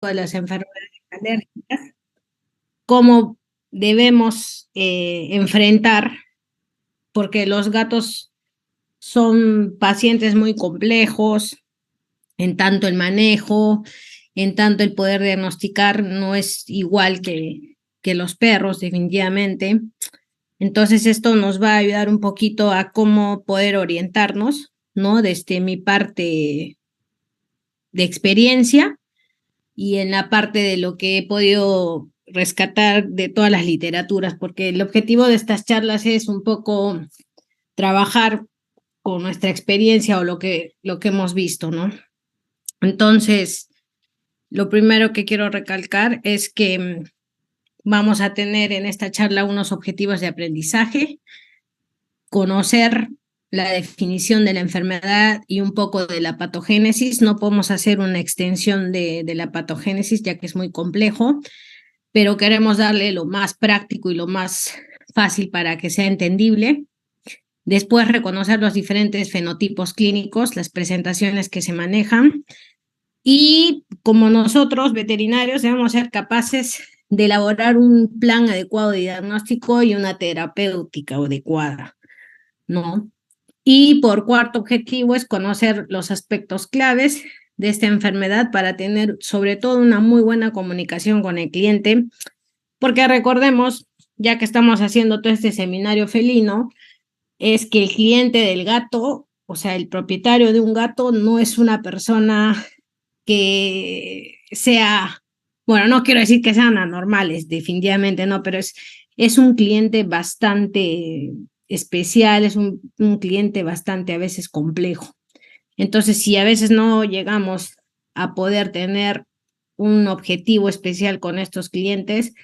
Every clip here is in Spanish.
de las enfermedades alérgicas, cómo debemos enfrentar, porque los gatos son pacientes muy complejos, en tanto el manejo, en tanto el poder diagnosticar no es igual que los perros, definitivamente. Entonces esto nos va a ayudar un poquito a cómo poder orientarnos, ¿no? Desde mi parte de experiencia y en la parte de lo que he podido rescatar de todas las literaturas, porque el objetivo de estas charlas es un poco trabajar con nuestra experiencia o lo que hemos visto, ¿no? Entonces, lo primero que quiero recalcar es que vamos a tener en esta charla unos objetivos de aprendizaje, conocer la definición de la enfermedad y un poco de la patogénesis. No podemos hacer una extensión de la patogénesis ya que es muy complejo, pero queremos darle lo más práctico y lo más fácil para que sea entendible. Después, reconocer los diferentes fenotipos clínicos, las presentaciones que se manejan. Y como nosotros, veterinarios, debemos ser capaces de elaborar un plan adecuado de diagnóstico y una terapéutica adecuada, ¿no? Y por cuarto objetivo es conocer los aspectos claves de esta enfermedad para tener sobre todo una muy buena comunicación con el cliente, porque recordemos, ya que estamos haciendo todo este seminario felino, es que el cliente del gato, o sea, el propietario de un gato, no es una persona que sea, bueno, no quiero decir que sean anormales, definitivamente no, pero es un cliente bastante especial, es un cliente bastante a veces complejo. Entonces, si a veces no llegamos a poder tener un objetivo especial con estos clientes,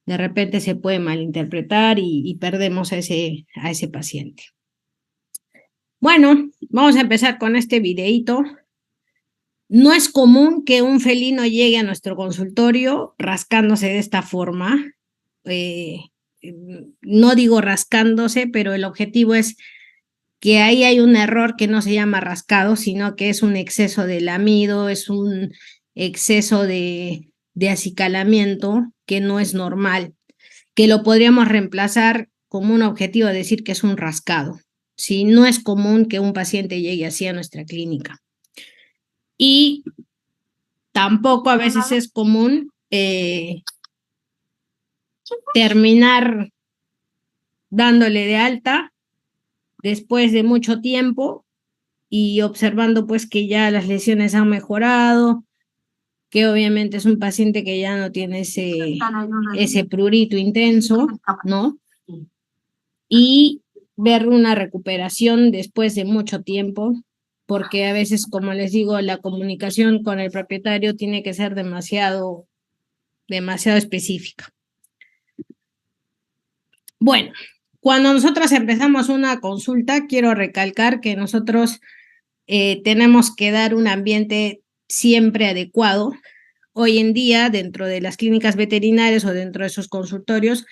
de repente se puede malinterpretar y perdemos a ese paciente. Bueno, vamos a empezar con este videíto. No es común que un felino llegue a nuestro consultorio rascándose de esta forma. Eh, no digo rascándose, pero el objetivo es que ahí hay un error que no se llama rascado, sino que es un exceso de lamido, es un exceso de acicalamiento que no es normal, que lo podríamos reemplazar como un objetivo de decir que es un rascado. ¿Sí? No es común que un paciente llegue así a nuestra clínica. Y tampoco a veces es común terminar dándole de alta después de mucho tiempo y observando pues que ya las lesiones han mejorado, que obviamente es un paciente que ya no tiene ese prurito intenso, ¿no? Y ver una recuperación después de mucho tiempo, porque a veces, como les digo, la comunicación con el propietario tiene que ser demasiado específica. Bueno, cuando nosotros empezamos una consulta, quiero recalcar que nosotros tenemos que dar un ambiente siempre adecuado. Hoy en día, dentro de las clínicas veterinarias o dentro de esos consultorios,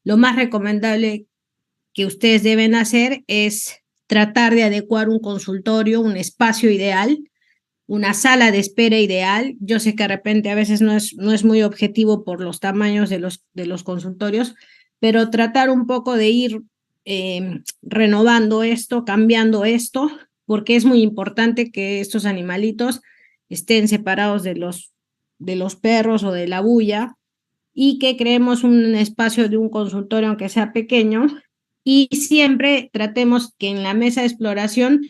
lo más recomendable que ustedes deben hacer es tratar de adecuar un consultorio, un espacio ideal, una sala de espera ideal. Yo sé que de repente a veces no es muy objetivo por los tamaños de los consultorios, pero tratar un poco de ir renovando esto, cambiando esto, porque es muy importante que estos animalitos estén separados de los perros o de la bulla y que creemos un espacio de un consultorio, aunque sea pequeño, y siempre tratemos que en la mesa de exploración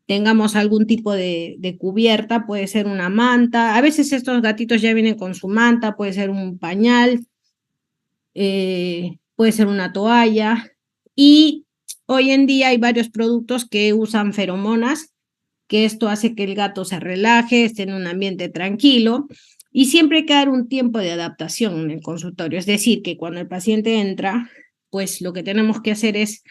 tengamos algún tipo de cubierta, puede ser una manta, a veces estos gatitos ya vienen con su manta, puede ser un pañal, puede ser una toalla, y hoy en día hay varios productos que usan feromonas, que esto hace que el gato se relaje, esté en un ambiente tranquilo, y siempre hay que dar un tiempo de adaptación en el consultorio, es decir, que cuando el paciente entra, pues lo que tenemos que hacer es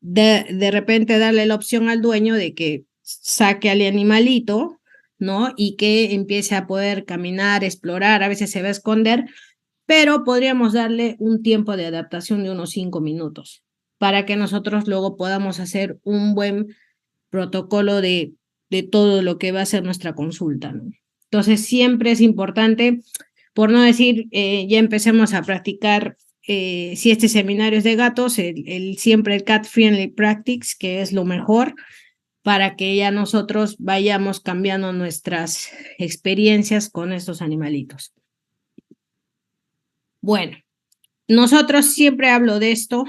de repente darle la opción al dueño de que saque al animalito, ¿no? Y que empiece a poder caminar, explorar, a veces se va a esconder, pero podríamos darle un tiempo de adaptación de unos 5 minutos para que nosotros luego podamos hacer un buen protocolo de todo lo que va a ser nuestra consulta, ¿no? Entonces siempre es importante, por no decir, ya empecemos a practicar, si este seminario es de gatos, siempre el Cat Friendly Practice, que es lo mejor, para que ya nosotros vayamos cambiando nuestras experiencias con estos animalitos. Bueno, nosotros siempre hablo de esto,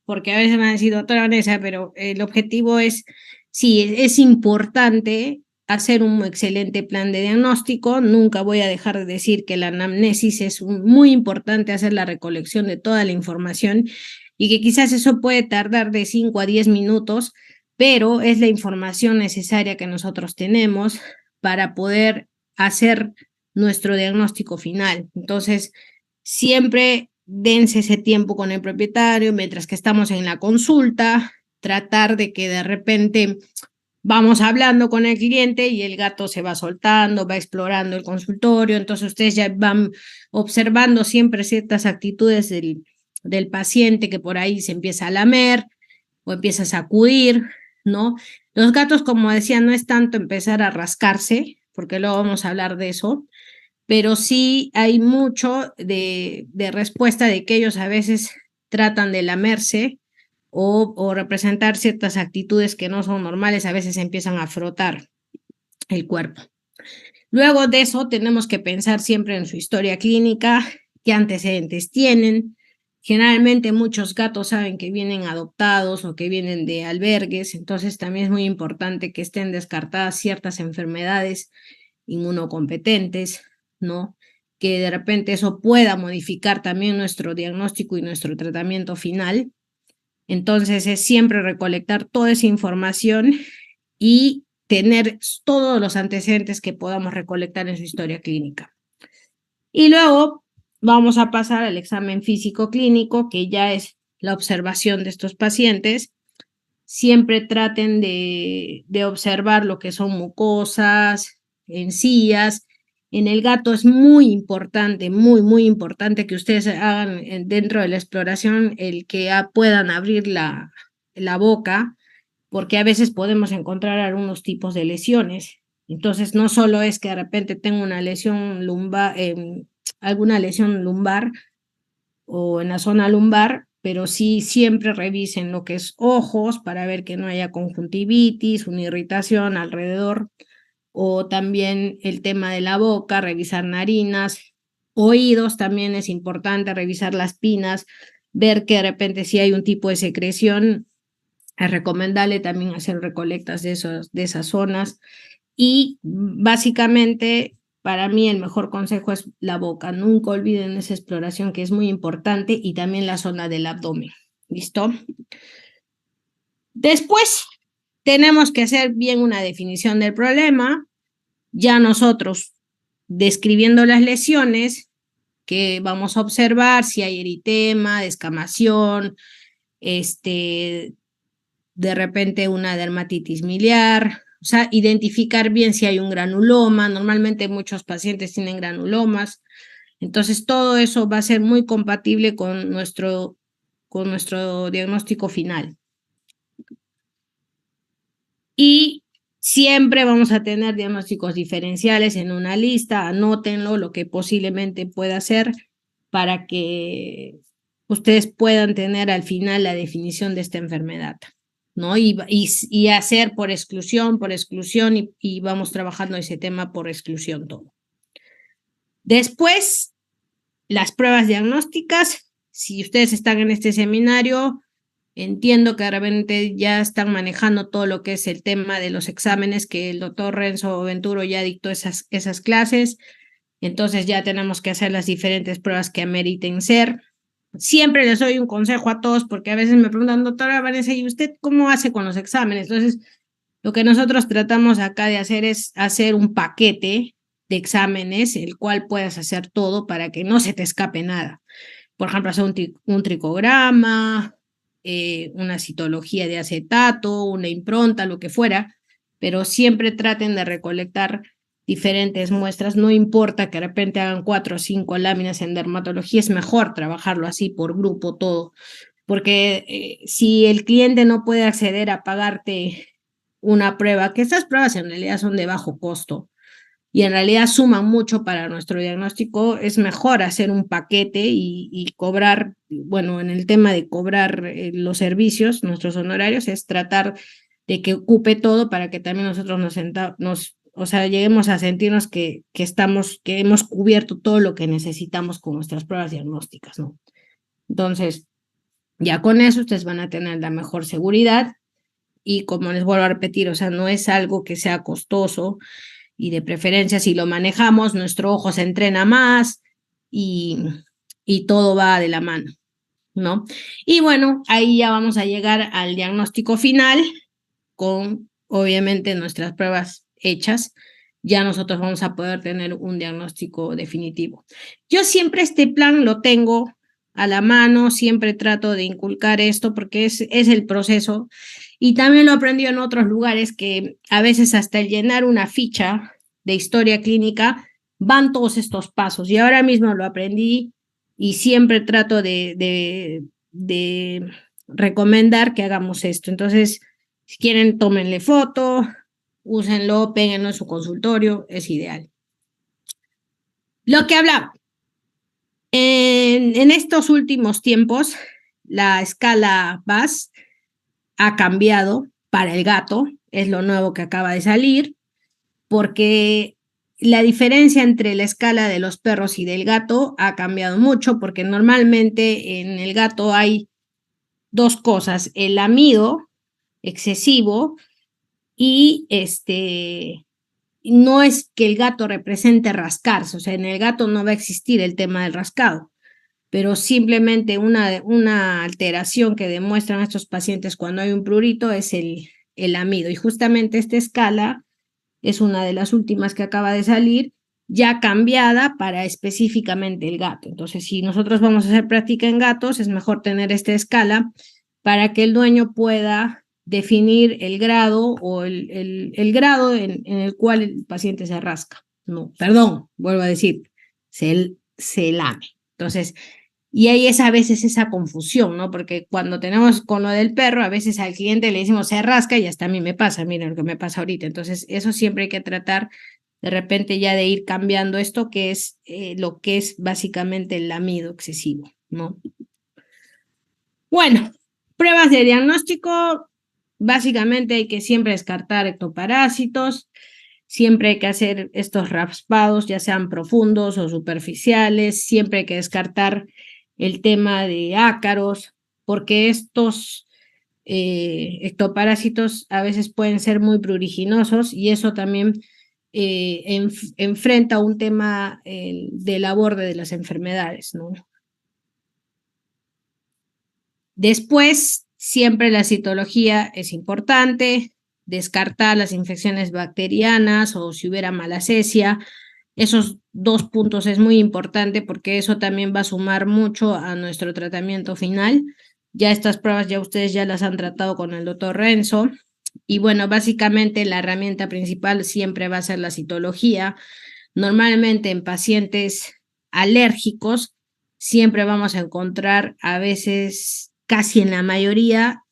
porque a veces me han dicho, doctora Vanessa, pero el objetivo es, sí, es importante hacer un excelente plan de diagnóstico. Nunca voy a dejar de decir que la anamnesis es muy importante, hacer la recolección de toda la información y que quizás eso puede tardar de 5 a 10 minutos, pero es la información necesaria que nosotros tenemos para poder hacer nuestro diagnóstico final. Entonces, siempre dense ese tiempo con el propietario mientras que estamos en la consulta, tratar de que de repente vamos hablando con el cliente y el gato se va soltando, va explorando el consultorio, entonces ustedes ya van observando siempre ciertas actitudes del paciente que por ahí se empieza a lamer o empieza a sacudir, ¿no? Los gatos, como decía, no es tanto empezar a rascarse, porque luego vamos a hablar de eso, pero sí hay mucho de respuesta de que ellos a veces tratan de lamerse o representar ciertas actitudes que no son normales, a veces empiezan a frotar el cuerpo. Luego de eso tenemos que pensar siempre en su historia clínica, qué antecedentes tienen. Generalmente muchos gatos saben que vienen adoptados o que vienen de albergues, entonces también es muy importante que estén descartadas ciertas enfermedades inmunocompetentes, ¿no? Que de repente eso pueda modificar también nuestro diagnóstico y nuestro tratamiento final. Entonces es siempre recolectar toda esa información y tener todos los antecedentes que podamos recolectar en su historia clínica. Y luego vamos a pasar al examen físico clínico, que ya es la observación de estos pacientes. Siempre traten de observar lo que son mucosas, encías. En el gato es muy importante, muy importante que ustedes hagan dentro de la exploración el que puedan abrir la boca, porque a veces podemos encontrar algunos tipos de lesiones. Entonces, no solo es que de repente tengo una lesión lumbar, alguna lesión lumbar o en la zona lumbar, pero sí siempre revisen lo que es ojos para ver que no haya conjuntivitis, una irritación alrededor, o también el tema de la boca, revisar narinas, oídos también es importante, revisar las pinas, ver que de repente si hay un tipo de secreción, es recomendable también hacer recolectas de esas zonas. Y básicamente, para mí el mejor consejo es la boca. Nunca olviden esa exploración que es muy importante y también la zona del abdomen. ¿Listo? Después tenemos que hacer bien una definición del problema. Ya nosotros, describiendo las lesiones que vamos a observar, si hay eritema, descamación, de repente una dermatitis miliar, o sea, identificar bien si hay un granuloma. Normalmente muchos pacientes tienen granulomas, entonces todo eso va a ser muy compatible con nuestro diagnóstico final. Y siempre vamos a tener diagnósticos diferenciales en una lista, anótenlo lo que posiblemente pueda ser para que ustedes puedan tener al final la definición de esta enfermedad, ¿no? Y hacer por exclusión y vamos trabajando ese tema por exclusión todo. Después, las pruebas diagnósticas. Si ustedes están en este seminario, entiendo que de repente ya están manejando todo lo que es el tema de los exámenes, que el doctor Renzo Venturo ya dictó esas clases. Entonces ya tenemos que hacer las diferentes pruebas que ameriten ser. Siempre les doy un consejo a todos porque a veces me preguntan, doctora Vanessa, ¿y usted cómo hace con los exámenes? Entonces, lo que nosotros tratamos acá de hacer es hacer un paquete de exámenes, el cual puedas hacer todo para que no se te escape nada. Por ejemplo, hacer un tricograma, una citología de acetato, una impronta, lo que fuera, pero siempre traten de recolectar diferentes muestras, no importa que de repente hagan 4 o 5 láminas en dermatología, es mejor trabajarlo así por grupo todo, porque si el cliente no puede acceder a pagarte una prueba, que estas pruebas en realidad son de bajo costo, y en realidad suman mucho para nuestro diagnóstico, es mejor hacer un paquete y cobrar, bueno, en el tema de cobrar los servicios, nuestros honorarios, es tratar de que ocupe todo para que también nosotros o sea, lleguemos a sentirnos que hemos cubierto todo lo que necesitamos con nuestras pruebas diagnósticas, ¿no? Entonces, ya con eso ustedes van a tener la mejor seguridad y como les vuelvo a repetir, o sea, no es algo que sea costoso y de preferencia si lo manejamos, nuestro ojo se entrena más y, y todo va de la mano, ¿no? Y bueno, ahí ya vamos a llegar al diagnóstico final con, obviamente, nuestras pruebas hechas. Ya nosotros vamos a poder tener un diagnóstico definitivo. Yo siempre este plan lo tengo a la mano, siempre trato de inculcar esto porque es el proceso y también lo aprendí en otros lugares que a veces hasta el llenar una ficha de historia clínica van todos estos pasos y ahora mismo lo aprendí y siempre trato de recomendar que hagamos esto. Entonces, si quieren, tómenle foto, úsenlo, péguenlo en su consultorio, es ideal. Lo que hablaba, en estos últimos tiempos, la escala VAS ha cambiado para el gato, es lo nuevo que acaba de salir, porque la diferencia entre la escala de los perros y del gato ha cambiado mucho, porque normalmente en el gato hay dos cosas, el lamido excesivo y no es que el gato represente rascarse, o sea, en el gato no va a existir el tema del rascado, pero simplemente una alteración que demuestran estos pacientes cuando hay un prurito es el lamido. Y justamente esta escala es una de las últimas que acaba de salir, ya cambiada para específicamente el gato. Entonces, si nosotros vamos a hacer práctica en gatos, es mejor tener esta escala para que el dueño pueda definir el grado o el grado en el cual el paciente se rasca. No, perdón, vuelvo a decir, se lame. Entonces, y ahí es a veces esa confusión, ¿no? Porque cuando tenemos con lo del perro, a veces al cliente le decimos se rasca y hasta a mí me pasa, miren lo que me pasa ahorita. Entonces, eso siempre hay que tratar de repente ya de ir cambiando esto, que es lo que es básicamente el lamido excesivo, ¿no? Bueno, pruebas de diagnóstico, básicamente hay que siempre descartar ectoparásitos, siempre hay que hacer estos raspados, ya sean profundos o superficiales, siempre hay que descartar el tema de ácaros, porque estos ectoparásitos a veces pueden ser muy pruriginosos y eso también enfrenta un tema del aborde de las enfermedades, ¿no? Después, siempre la citología es importante, descartar las infecciones bacterianas o si hubiera malacesia. Esos dos puntos es muy importante porque eso también va a sumar mucho a nuestro tratamiento final. Ya estas pruebas ya ustedes ya las han tratado con el doctor Renzo. Y bueno, básicamente la herramienta principal siempre va a ser la citología. Normalmente en pacientes alérgicos siempre vamos a encontrar a veces, casi en la mayoría,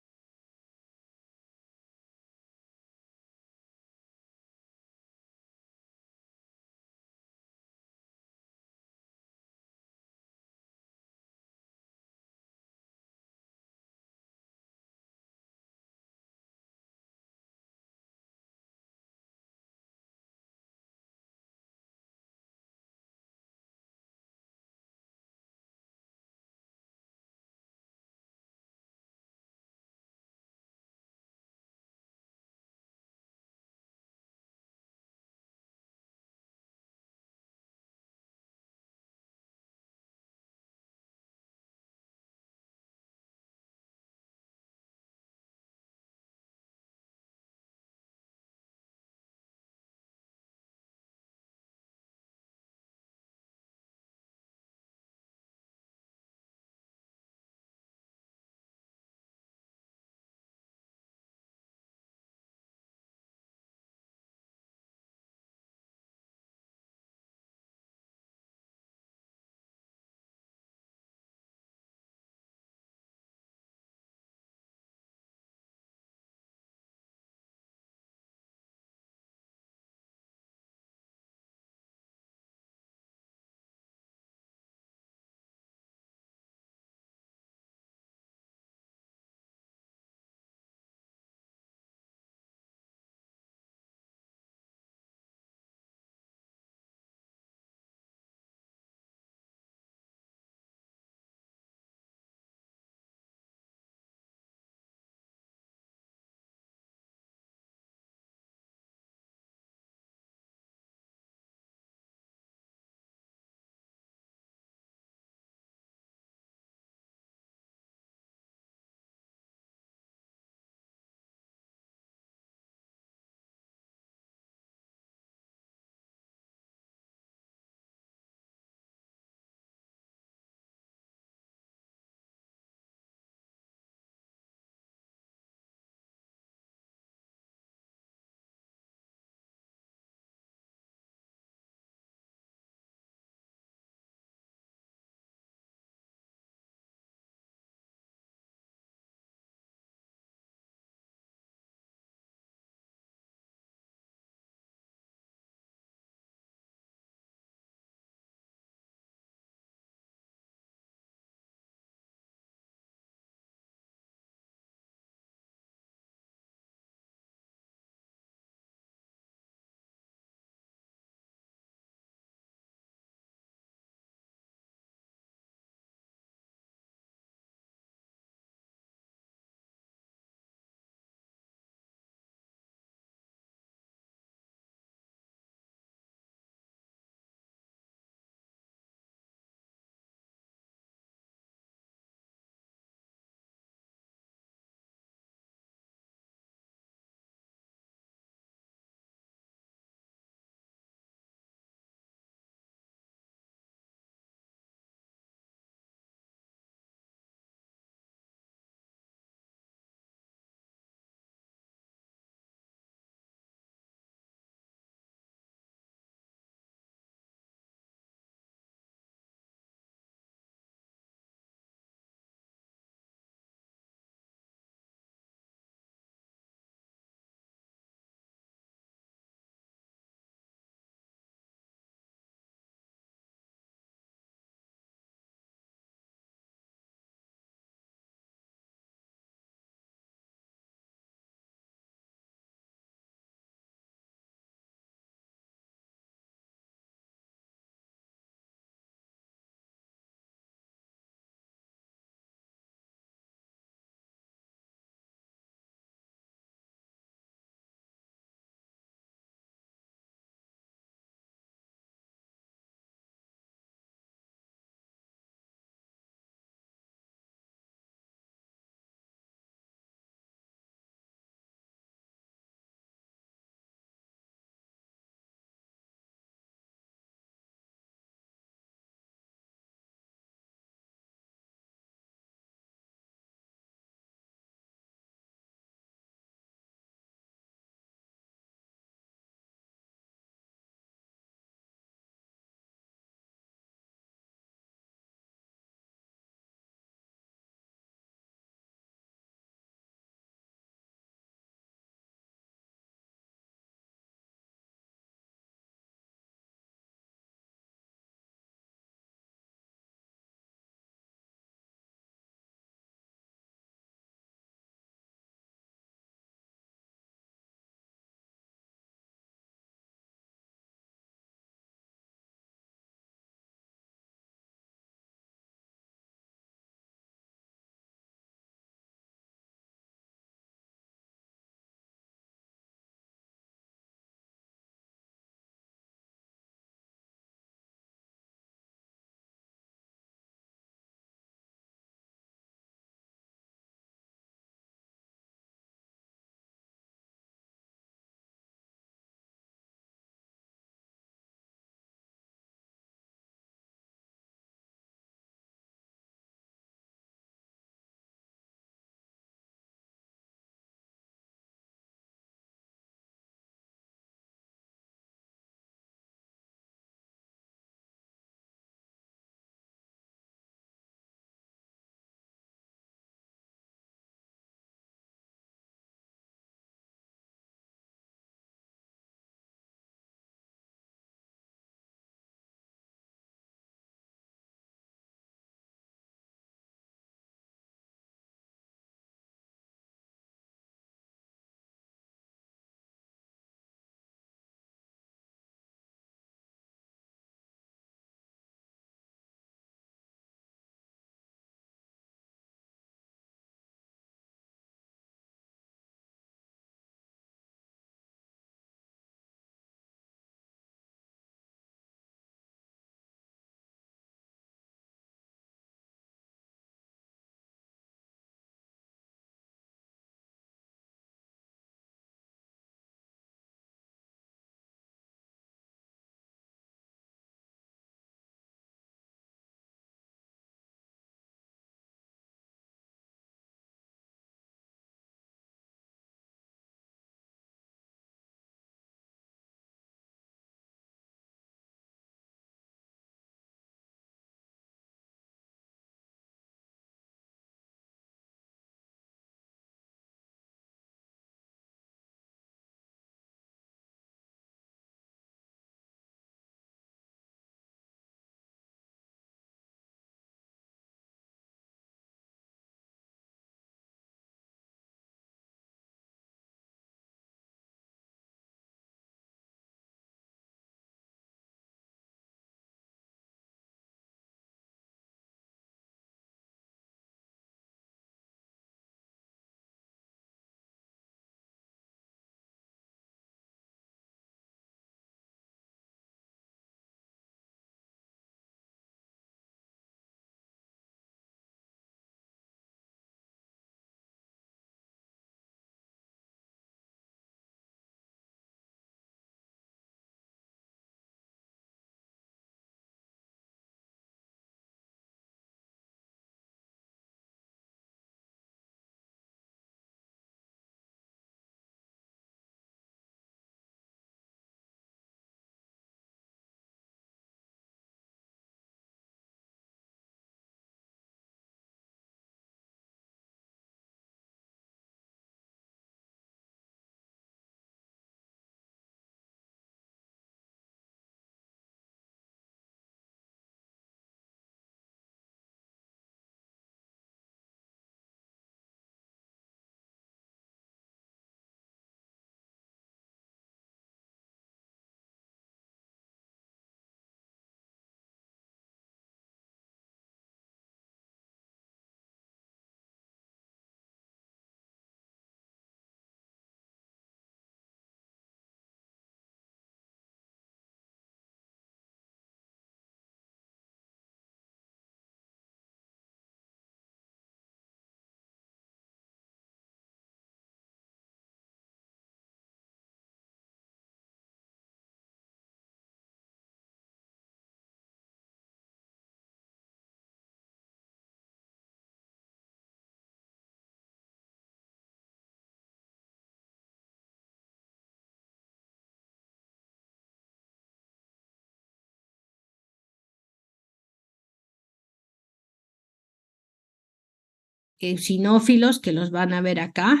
eosinófilos, que los van a ver acá.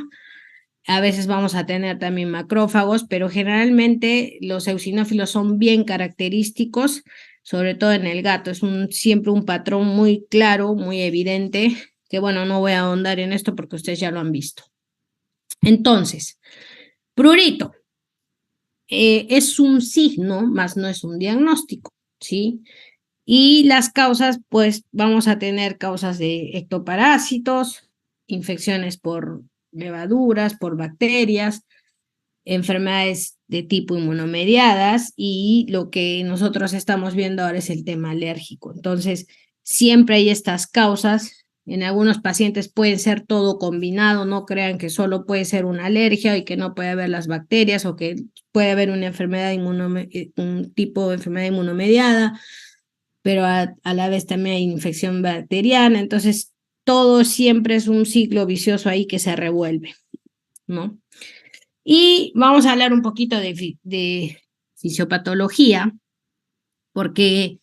A veces vamos a tener también macrófagos, pero generalmente los eosinófilos son bien característicos, sobre todo en el gato. Es siempre un patrón muy claro, muy evidente, que bueno, no voy a ahondar en esto porque ustedes ya lo han visto. Entonces, prurito es un signo, más no es un diagnóstico, ¿sí? Y las causas, pues vamos a tener causas de ectoparásitos, infecciones por levaduras, por bacterias, enfermedades de tipo inmunomediadas y lo que nosotros estamos viendo ahora es el tema alérgico. Entonces, siempre hay estas causas. En algunos pacientes puede ser todo combinado, no crean que solo puede ser una alergia y que no puede haber las bacterias o que puede haber una enfermedad un tipo de enfermedad inmunomediada, pero a la vez también hay infección bacteriana. Entonces, todo siempre es un ciclo vicioso ahí que se revuelve, ¿no? Y vamos a hablar un poquito de fisiopatología, porque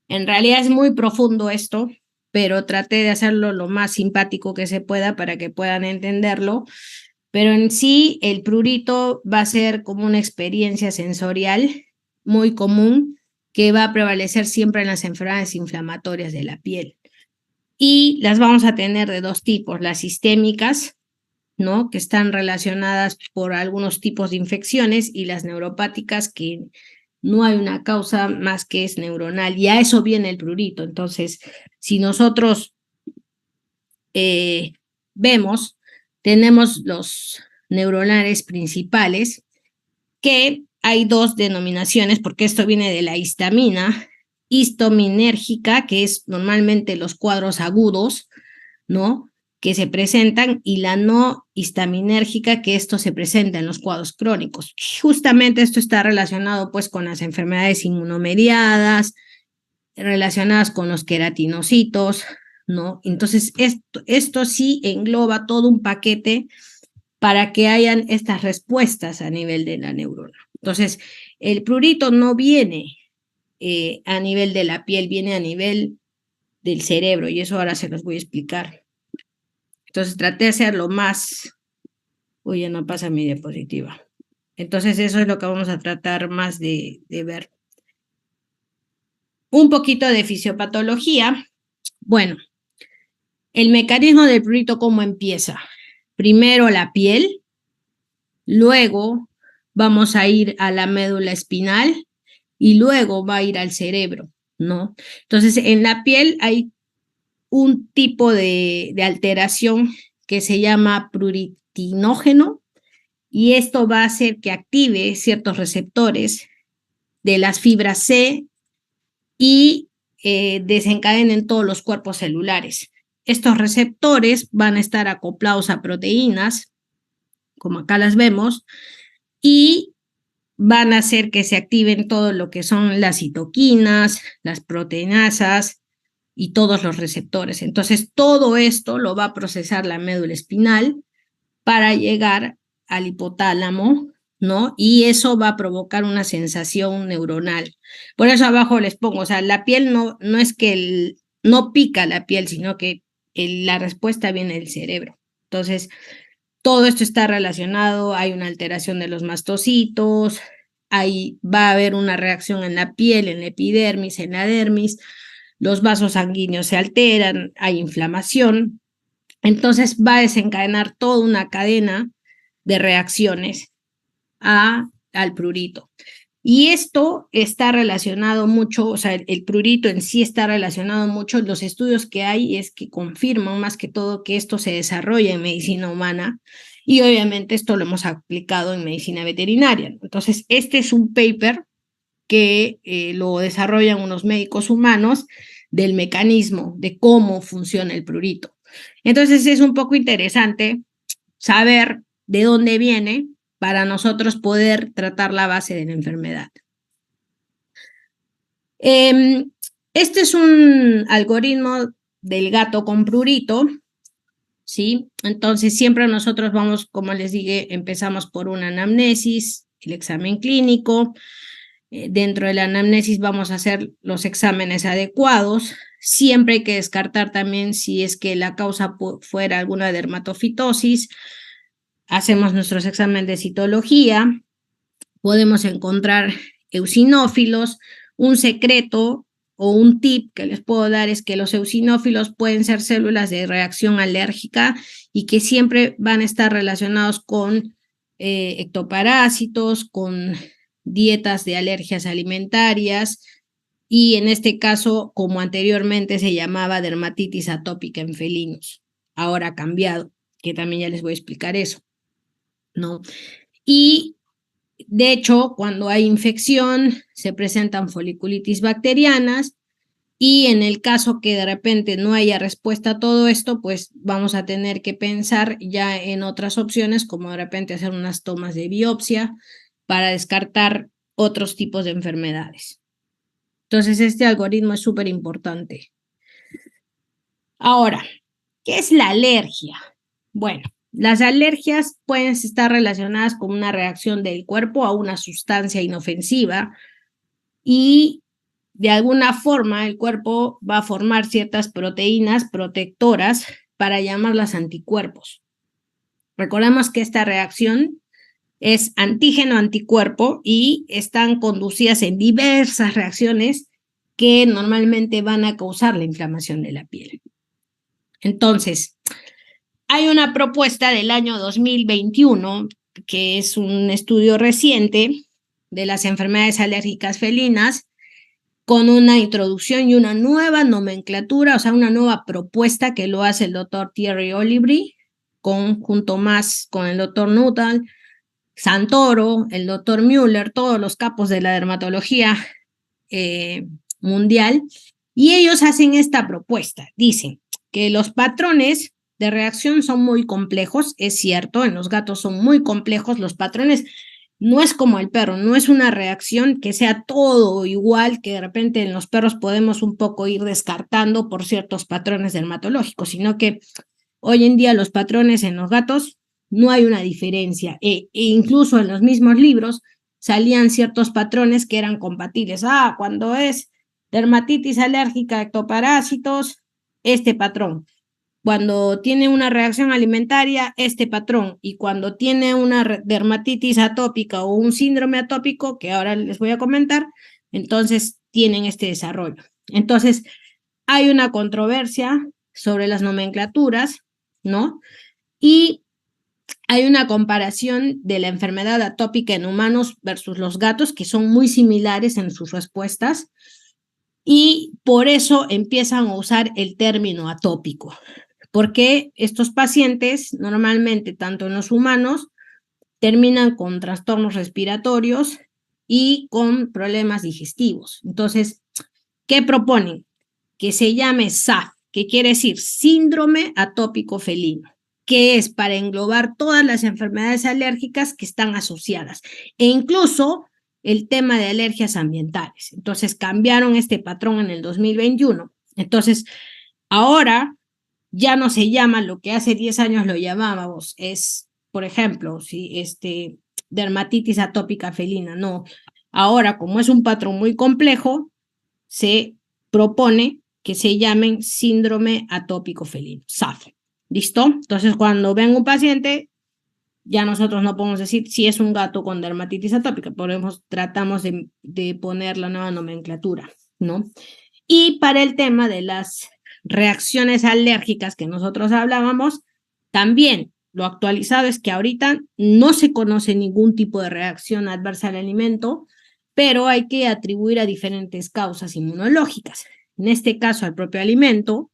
en realidad es muy profundo esto, pero traté de hacerlo lo más simpático que se pueda para que puedan entenderlo. Pero en sí, el prurito va a ser como una experiencia sensorial muy común que va a prevalecer siempre en las enfermedades inflamatorias de la piel. Y las vamos a tener de dos tipos, las sistémicas, ¿no? Que están relacionadas por algunos tipos de infecciones, y las neuropáticas, que no hay una causa más que es neuronal, y a eso viene el prurito. Entonces, si nosotros vemos, tenemos los neuronales principales, que hay dos denominaciones, porque esto viene de la histamina, histominérgica, que es normalmente los cuadros agudos, ¿no? Que se presentan, y la no histaminérgica, que esto se presenta en los cuadros crónicos. Justamente esto está relacionado pues con las enfermedades inmunomediadas, relacionadas con los queratinocitos, ¿no? Entonces esto sí engloba todo un paquete para que hayan estas respuestas a nivel de la neurona. Entonces, el prurito no viene a nivel de la piel, viene a nivel del cerebro, y eso ahora se los voy a explicar. Entonces traté de hacerlo más. Uy, ya no pasa mi diapositiva. Entonces eso es lo que vamos a tratar más de ver. Un poquito de fisiopatología. Bueno, el mecanismo del prurito, ¿cómo empieza? Primero la piel, luego vamos a ir a la médula espinal y luego va a ir al cerebro, ¿no? Entonces en la piel hay un tipo de alteración que se llama pruritinógeno, y esto va a hacer que active ciertos receptores de las fibras C y desencadenen todos los cuerpos celulares. Estos receptores van a estar acoplados a proteínas, como acá las vemos, y van a hacer que se activen todo lo que son las citoquinas, las proteinasas y todos los receptores. Entonces, todo esto lo va a procesar la médula espinal para llegar al hipotálamo, ¿no? Y eso va a provocar una sensación neuronal. Por eso abajo les pongo, o sea, la piel no es que no pica la piel, sino que la respuesta viene del cerebro. Entonces, todo esto está relacionado, hay una alteración de los mastocitos, va a haber una reacción en la piel, en la epidermis, en la dermis, los vasos sanguíneos se alteran, hay inflamación. Entonces va a desencadenar toda una cadena de reacciones al prurito. Y esto está relacionado mucho, o sea, el prurito en sí está relacionado mucho. Los estudios que hay es que confirman más que todo que esto se desarrolla en medicina humana, y obviamente esto lo hemos aplicado en medicina veterinaria. Entonces, este es un paper que lo desarrollan unos médicos humanos, del mecanismo de cómo funciona el prurito. Entonces es un poco interesante saber de dónde viene para nosotros poder tratar la base de la enfermedad. Este es un algoritmo del gato con prurito, ¿sí? Entonces siempre nosotros vamos, como les dije, empezamos por una anamnesis, el examen clínico, Dentro de la anamnesis vamos a hacer los exámenes adecuados. Siempre hay que descartar también si es que la causa fuera alguna dermatofitosis. Hacemos nuestros exámenes de citología. Podemos encontrar eosinófilos. Un secreto o un tip que les puedo dar es que los eosinófilos pueden ser células de reacción alérgica y que siempre van a estar relacionados con ectoparásitos, con dietas de alergias alimentarias y en este caso, como anteriormente se llamaba dermatitis atópica en felinos, ahora ha cambiado, que también ya les voy a explicar eso, ¿no? Y de hecho, cuando hay infección, se presentan foliculitis bacterianas y en el caso que de repente no haya respuesta a todo esto, pues vamos a tener que pensar ya en otras opciones, como de repente hacer unas tomas de biopsia para descartar otros tipos de enfermedades. Entonces, este algoritmo es súper importante. Ahora, ¿qué es la alergia? Bueno, las alergias pueden estar relacionadas con una reacción del cuerpo a una sustancia inofensiva y de alguna forma el cuerpo va a formar ciertas proteínas protectoras para llamarlas anticuerpos. Recordemos que esta reacción es antígeno-anticuerpo y están conducidas en diversas reacciones que normalmente van a causar la inflamación de la piel. Entonces, hay una propuesta del año 2021, que es un estudio reciente de las enfermedades alérgicas felinas, con una introducción y una nueva nomenclatura, o sea, una nueva propuesta que lo hace el doctor Thierry Olivry, junto más con el doctor Nuttall, Santoro, el doctor Müller, todos los capos de la dermatología mundial, y ellos hacen esta propuesta. Dicen que los patrones de reacción son muy complejos, es cierto, en los gatos son muy complejos los patrones, no es como el perro, no es una reacción que sea todo igual, que de repente en los perros podemos un poco ir descartando por ciertos patrones dermatológicos, sino que hoy en día los patrones en los gatos no hay una diferencia, e incluso en los mismos libros salían ciertos patrones que eran compatibles. Cuando es dermatitis alérgica a ectoparásitos, este patrón. Cuando tiene una reacción alimentaria, este patrón. Y cuando tiene una dermatitis atópica o un síndrome atópico, que ahora les voy a comentar, entonces tienen este desarrollo. Entonces, hay una controversia sobre las nomenclaturas, ¿no? Y hay una comparación de la enfermedad atópica en humanos versus los gatos, que son muy similares en sus respuestas, y por eso empiezan a usar el término atópico, porque estos pacientes normalmente, tanto en los humanos, terminan con trastornos respiratorios y con problemas digestivos. Entonces, ¿qué proponen? Que se llame SAF, que quiere decir síndrome atópico felino, que es para englobar todas las enfermedades alérgicas que están asociadas e incluso el tema de alergias ambientales. Entonces cambiaron este patrón en el 2021. Entonces, ahora ya no se llama lo que hace 10 años lo llamábamos, es, por ejemplo, si dermatitis atópica felina, no. Ahora, como es un patrón muy complejo, se propone que se llamen síndrome atópico felino, SAF. ¿Listo? Entonces, cuando venga un paciente, ya nosotros no podemos decir si es un gato con dermatitis atópica, tratamos de poner la nueva nomenclatura, ¿no? Y para el tema de las reacciones alérgicas que nosotros hablábamos, también lo actualizado es que ahorita no se conoce ningún tipo de reacción adversa al alimento, pero hay que atribuir a diferentes causas inmunológicas, en este caso al propio alimento,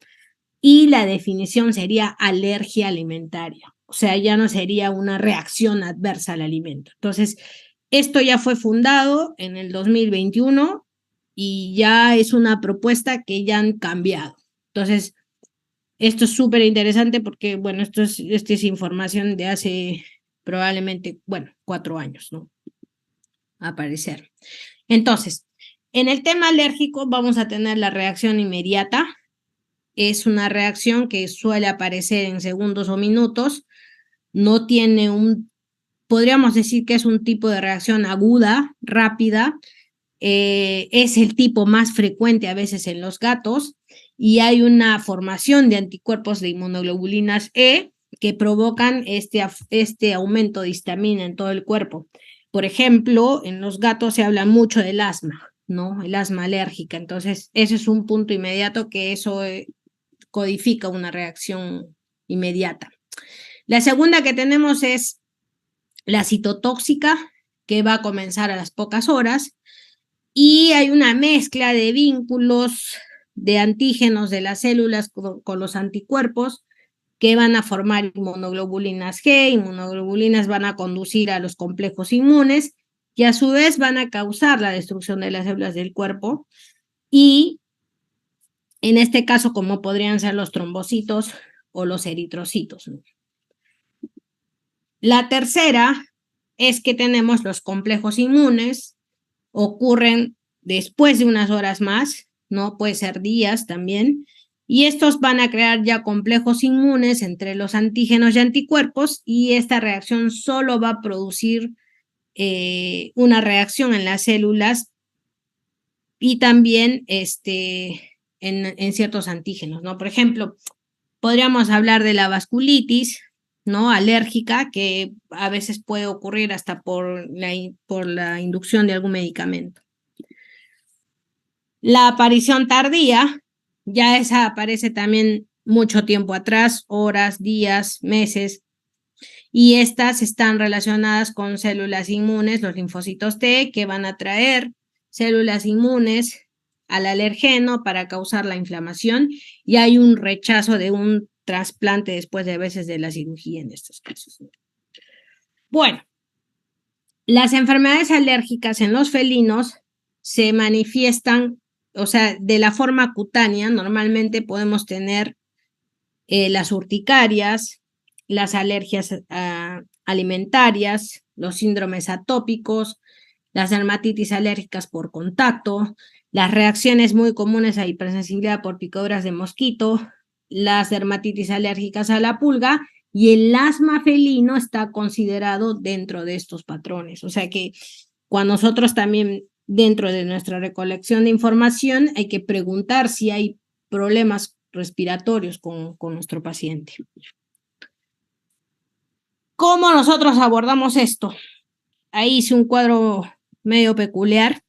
y la definición sería alergia alimentaria, o sea, ya no sería una reacción adversa al alimento. Entonces, esto ya fue fundado en el 2021 y ya es una propuesta que ya han cambiado. Entonces, esto es súper interesante porque, bueno, esta es información de hace probablemente, 4 años, ¿no? A aparecer. Entonces, en el tema alérgico vamos a tener la reacción inmediata. Es una reacción que suele aparecer en segundos o minutos. No tiene podríamos decir que es un tipo de reacción aguda, rápida, es el tipo más frecuente a veces en los gatos, y hay una formación de anticuerpos de inmunoglobulinas E que provocan este aumento de histamina en todo el cuerpo. Por ejemplo, en los gatos se habla mucho del asma, ¿no? El asma alérgica. Entonces, ese es un punto inmediato que eso codifica una reacción inmediata. La segunda que tenemos es la citotóxica, que va a comenzar a las pocas horas, y hay una mezcla de vínculos de antígenos de las células con los anticuerpos que van a formar inmunoglobulinas G. Inmunoglobulinas van a conducir a los complejos inmunes y a su vez van a causar la destrucción de las células del cuerpo, y en este caso como podrían ser los trombocitos o los eritrocitos. La tercera es que tenemos los complejos inmunes, ocurren después de unas horas más, ¿no? Puede ser días también, y estos van a crear ya complejos inmunes entre los antígenos y anticuerpos, y esta reacción solo va a producir una reacción en las células y también en ciertos antígenos, ¿no? Por ejemplo, podríamos hablar de la vasculitis, ¿no? Alérgica, que a veces puede ocurrir hasta por la inducción de algún medicamento. La aparición tardía, ya esa aparece también mucho tiempo atrás, horas, días, meses, y estas están relacionadas con células inmunes, los linfocitos T, que van a traer células inmunes al alergeno para causar la inflamación, y hay un rechazo de un trasplante después de a veces de la cirugía en estos casos. Bueno, las enfermedades alérgicas en los felinos se manifiestan, o sea, de la forma cutánea. Normalmente podemos tener las urticarias, las alergias alimentarias, los síndromes atópicos, las dermatitis alérgicas por contacto, las reacciones muy comunes a hipersensibilidad por picaduras de mosquito, las dermatitis alérgicas a la pulga, y el asma felino está considerado dentro de estos patrones. O sea que cuando nosotros también, dentro de nuestra recolección de información, hay que preguntar si hay problemas respiratorios con nuestro paciente. ¿Cómo nosotros abordamos esto? Ahí hice un cuadro medio peculiar.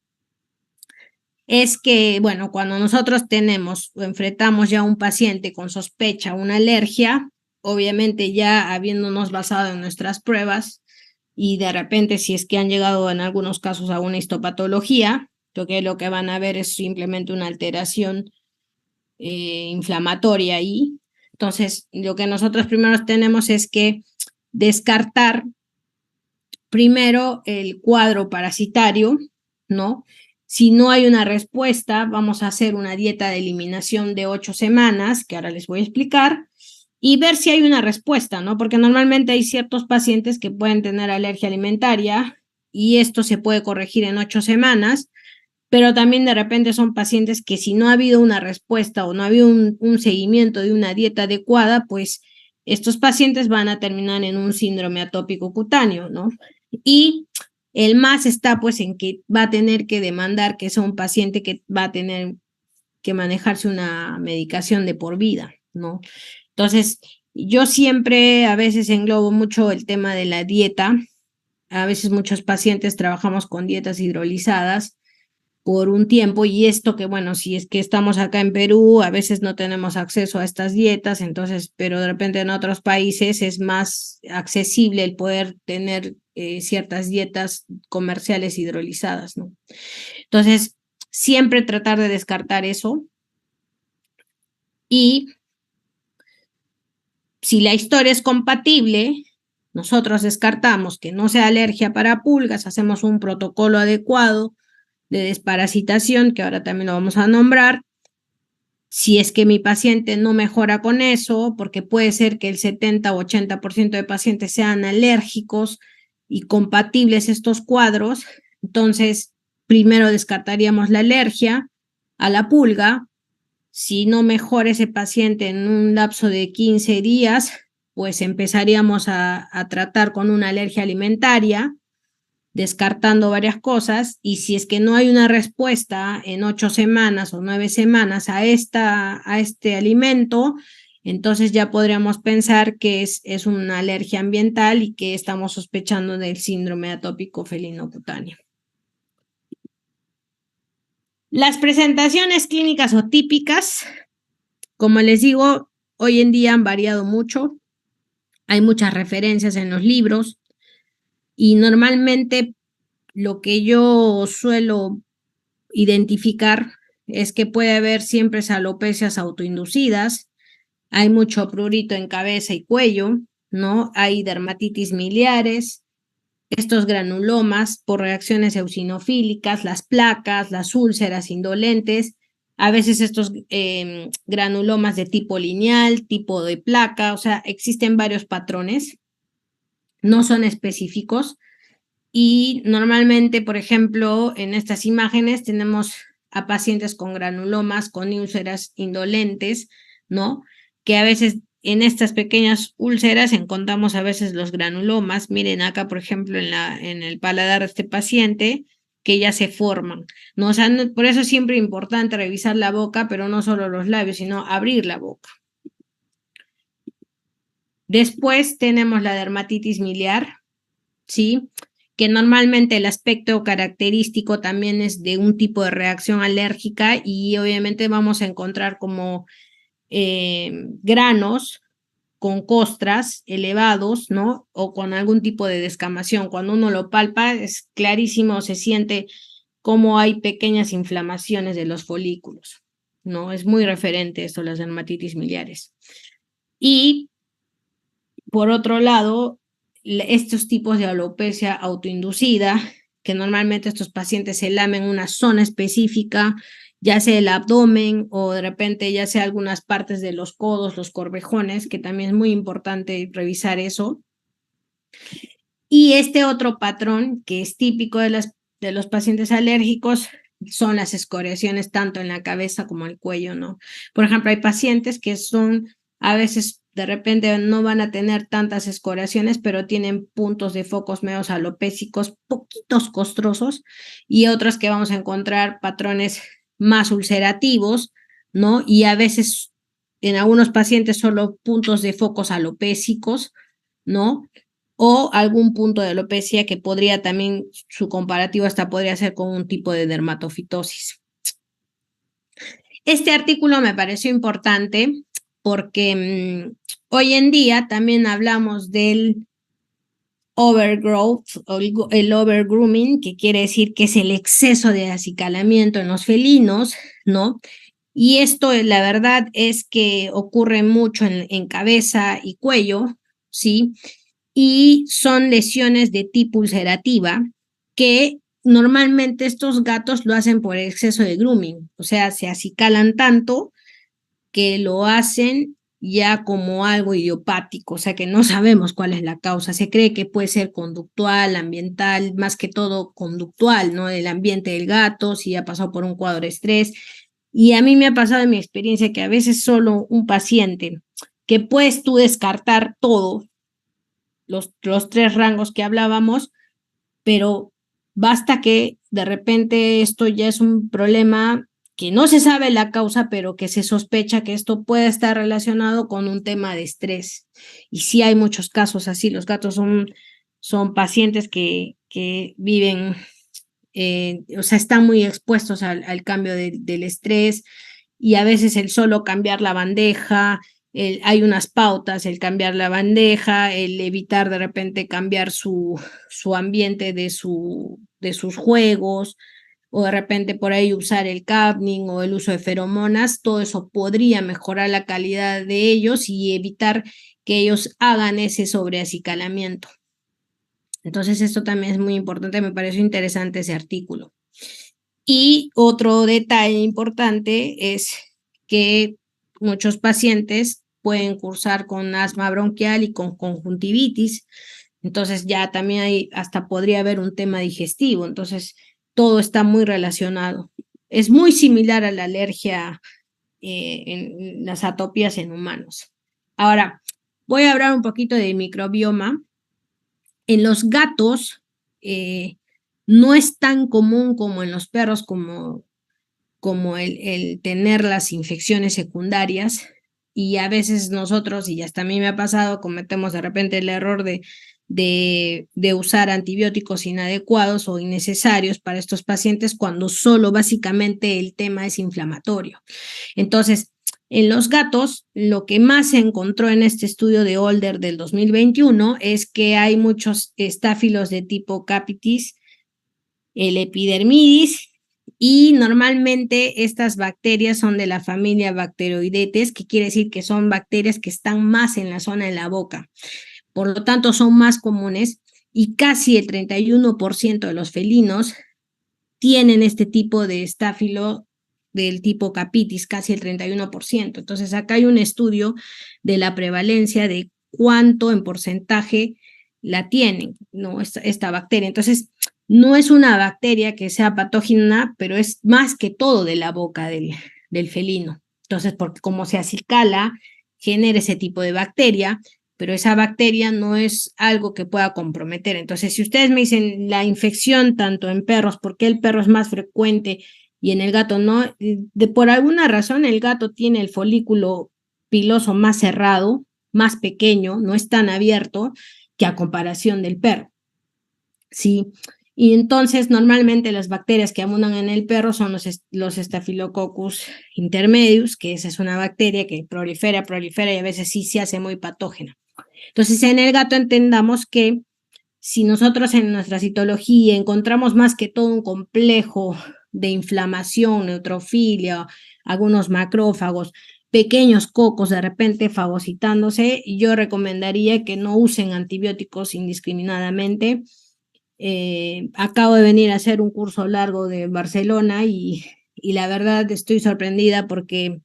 Es que, bueno, cuando nosotros tenemos o enfrentamos ya a un paciente con sospecha, una alergia, obviamente ya habiéndonos basado en nuestras pruebas, y de repente si es que han llegado en algunos casos a una histopatología, lo que van a ver es simplemente una alteración inflamatoria ahí. Entonces, lo que nosotros primero tenemos es que descartar primero el cuadro parasitario, ¿no? Si no hay una respuesta, vamos a hacer una dieta de eliminación de 8 semanas, que ahora les voy a explicar, y ver si hay una respuesta, ¿no? Porque normalmente hay ciertos pacientes que pueden tener alergia alimentaria y esto se puede corregir en 8 semanas, pero también de repente son pacientes que si no ha habido una respuesta o no ha habido un seguimiento de una dieta adecuada, pues estos pacientes van a terminar en un síndrome atópico cutáneo, ¿no? Y el más está pues en que va a tener que demandar que sea un paciente que va a tener que manejarse una medicación de por vida, ¿no? Entonces, yo siempre a veces englobo mucho el tema de la dieta. A veces muchos pacientes trabajamos con dietas hidrolizadas por un tiempo, y esto que, bueno, si es que estamos acá en Perú, a veces no tenemos acceso a estas dietas, entonces, pero de repente en otros países es más accesible el poder tener ciertas dietas comerciales hidrolizadas, ¿no? Entonces, siempre tratar de descartar eso, y si la historia es compatible, nosotros descartamos que no sea alergia para pulgas, hacemos un protocolo adecuado de desparasitación, que ahora también lo vamos a nombrar. Si es que mi paciente no mejora con eso, porque puede ser que el 70 o 80% de pacientes sean alérgicos y compatibles estos cuadros, entonces primero descartaríamos la alergia a la pulga. Si no mejora ese paciente en un lapso de 15 días, pues empezaríamos a tratar con una alergia alimentaria, descartando varias cosas, y si es que no hay una respuesta en 8 semanas o 9 semanas a este alimento, entonces ya podríamos pensar que es una alergia ambiental y que estamos sospechando del síndrome atópico felino cutáneo. Las presentaciones clínicas o típicas, como les digo, hoy en día han variado mucho. Hay muchas referencias en los libros y normalmente lo que yo suelo identificar es que puede haber siempre alopecias autoinducidas, hay mucho prurito en cabeza y cuello, ¿no? Hay dermatitis miliares, estos granulomas por reacciones eosinofílicas, las placas, las úlceras indolentes, a veces estos granulomas de tipo lineal, tipo de placa, o sea, existen varios patrones, no son específicos, y normalmente, por ejemplo, en estas imágenes tenemos a pacientes con granulomas, con úlceras indolentes, ¿no? Que a veces en estas pequeñas úlceras encontramos a veces los granulomas. Miren acá, por ejemplo, en el paladar de este paciente, que ya se forman, ¿no? O sea, por eso es siempre importante revisar la boca, pero no solo los labios, sino abrir la boca. Después tenemos la dermatitis miliar, ¿sí? Que normalmente el aspecto característico también es de un tipo de reacción alérgica y obviamente vamos a encontrar como granos con costras elevados, ¿no? O con algún tipo de descamación. Cuando uno lo palpa es clarísimo, se siente como hay pequeñas inflamaciones de los folículos, ¿no? Es muy referente esto, las dermatitis miliares. Y por otro lado, estos tipos de alopecia autoinducida, que normalmente estos pacientes se lamen una zona específica, ya sea el abdomen o de repente ya sea algunas partes de los codos, los corvejones, que también es muy importante revisar eso. Y este otro patrón que es típico de los pacientes alérgicos son las escoriaciones tanto en la cabeza como en el cuello, ¿no? Por ejemplo, hay pacientes que son a veces de repente no van a tener tantas escoriaciones, pero tienen puntos de focos medios alopécicos, poquitos costrosos, y otros que vamos a encontrar patrones más ulcerativos, ¿no? Y a veces en algunos pacientes solo puntos de focos alopécicos, ¿no? O algún punto de alopecia que podría también, su comparativo hasta podría ser con un tipo de dermatofitosis. Este artículo me pareció importante porque hoy en día también hablamos del overgrowth o el overgrooming, que quiere decir que es el exceso de acicalamiento en los felinos, ¿no? Y esto, la verdad, es que ocurre mucho en cabeza y cuello, ¿sí? Y son lesiones de tipo ulcerativa que normalmente estos gatos lo hacen por exceso de grooming, o sea, se acicalan tanto que lo hacen ya como algo idiopático, o sea que no sabemos cuál es la causa. Se cree que puede ser conductual, ambiental, más que todo conductual, ¿no? El ambiente del gato, si ha pasado por un cuadro de estrés. Y a mí me ha pasado en mi experiencia que a veces solo un paciente, que puedes tú descartar todo, los 3 rangos que hablábamos, pero basta que de repente esto ya es un problema que no se sabe la causa, pero que se sospecha que esto puede estar relacionado con un tema de estrés. Y sí hay muchos casos así, los gatos son pacientes que viven, o sea, están muy expuestos al cambio del estrés, y a veces el solo cambiar la bandeja, hay unas pautas, el cambiar la bandeja, el evitar de repente cambiar su ambiente de sus juegos, o de repente por ahí usar el capping o el uso de feromonas, todo eso podría mejorar la calidad de ellos y evitar que ellos hagan ese sobreacicalamiento. Entonces esto también es muy importante, me pareció interesante ese artículo. Y otro detalle importante es que muchos pacientes pueden cursar con asma bronquial y con conjuntivitis, entonces ya también hasta podría haber un tema digestivo, entonces todo está muy relacionado. Es muy similar a la alergia en las atopías en humanos. Ahora, voy a hablar un poquito de microbioma. En los gatos, no es tan común como en los perros, como el tener las infecciones secundarias, y a veces nosotros, y hasta a mí me ha pasado, cometemos de repente el error de usar antibióticos inadecuados o innecesarios para estos pacientes cuando solo básicamente el tema es inflamatorio. Entonces, en los gatos, lo que más se encontró en este estudio de Older del 2021 es que hay muchos estáfilos de tipo capitis, el epidermidis, y normalmente estas bacterias son de la familia Bacteroidetes, que quiere decir que son bacterias que están más en la zona de la boca. Por lo tanto, son más comunes y casi el 31% de los felinos tienen este tipo de estáfilo del tipo capitis, casi el 31%. Entonces, acá hay un estudio de la prevalencia de cuánto en porcentaje la tienen, ¿no? Esta bacteria. Entonces, no es una bacteria que sea patógena, pero es más que todo de la boca del felino. Entonces, porque como se acicala, genera ese tipo de bacteria, pero esa bacteria no es algo que pueda comprometer. Entonces, si ustedes me dicen la infección tanto en perros, ¿por qué el perro es más frecuente y en el gato no? Por alguna razón el gato tiene el folículo piloso más cerrado, más pequeño, no es tan abierto que a comparación del perro. ¿Sí? Y entonces normalmente las bacterias que abundan en el perro son los Staphylococcus intermedius, que esa es una bacteria que prolifera y a veces sí se hace muy patógena. Entonces, en el gato entendamos que si nosotros en nuestra citología encontramos más que todo un complejo de inflamación, neutrofilia, algunos macrófagos, pequeños cocos de repente fagocitándose, yo recomendaría que no usen antibióticos indiscriminadamente. Acabo de venir a hacer un curso largo de Barcelona y la verdad estoy sorprendida porque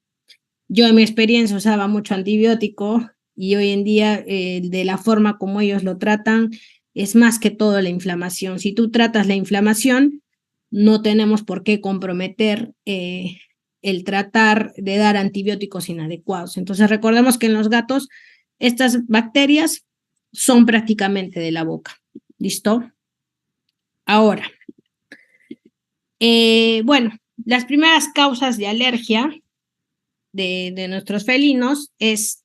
yo en mi experiencia usaba mucho antibiótico y hoy en día de la forma como ellos lo tratan es más que todo la inflamación. Si tú tratas la inflamación, no tenemos por qué comprometer el tratar de dar antibióticos inadecuados. Entonces recordemos que en los gatos estas bacterias son prácticamente de la boca. ¿Listo? Ahora, bueno, las primeras causas de alergia de nuestros felinos es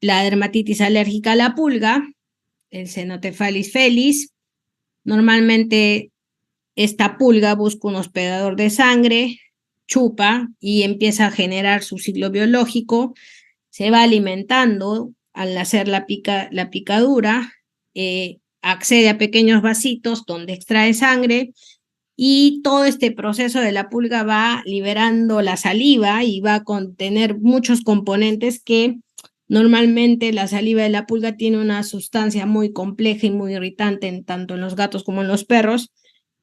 la dermatitis alérgica a la pulga, el Cenocephalis felis. Normalmente esta pulga busca un hospedador de sangre, chupa y empieza a generar su ciclo biológico, se va alimentando al hacer la picadura, accede a pequeños vasitos donde extrae sangre y todo este proceso de la pulga va liberando la saliva y va a contener muchos componentes que normalmente la saliva de la pulga tiene una sustancia muy compleja y muy irritante tanto en los gatos como en los perros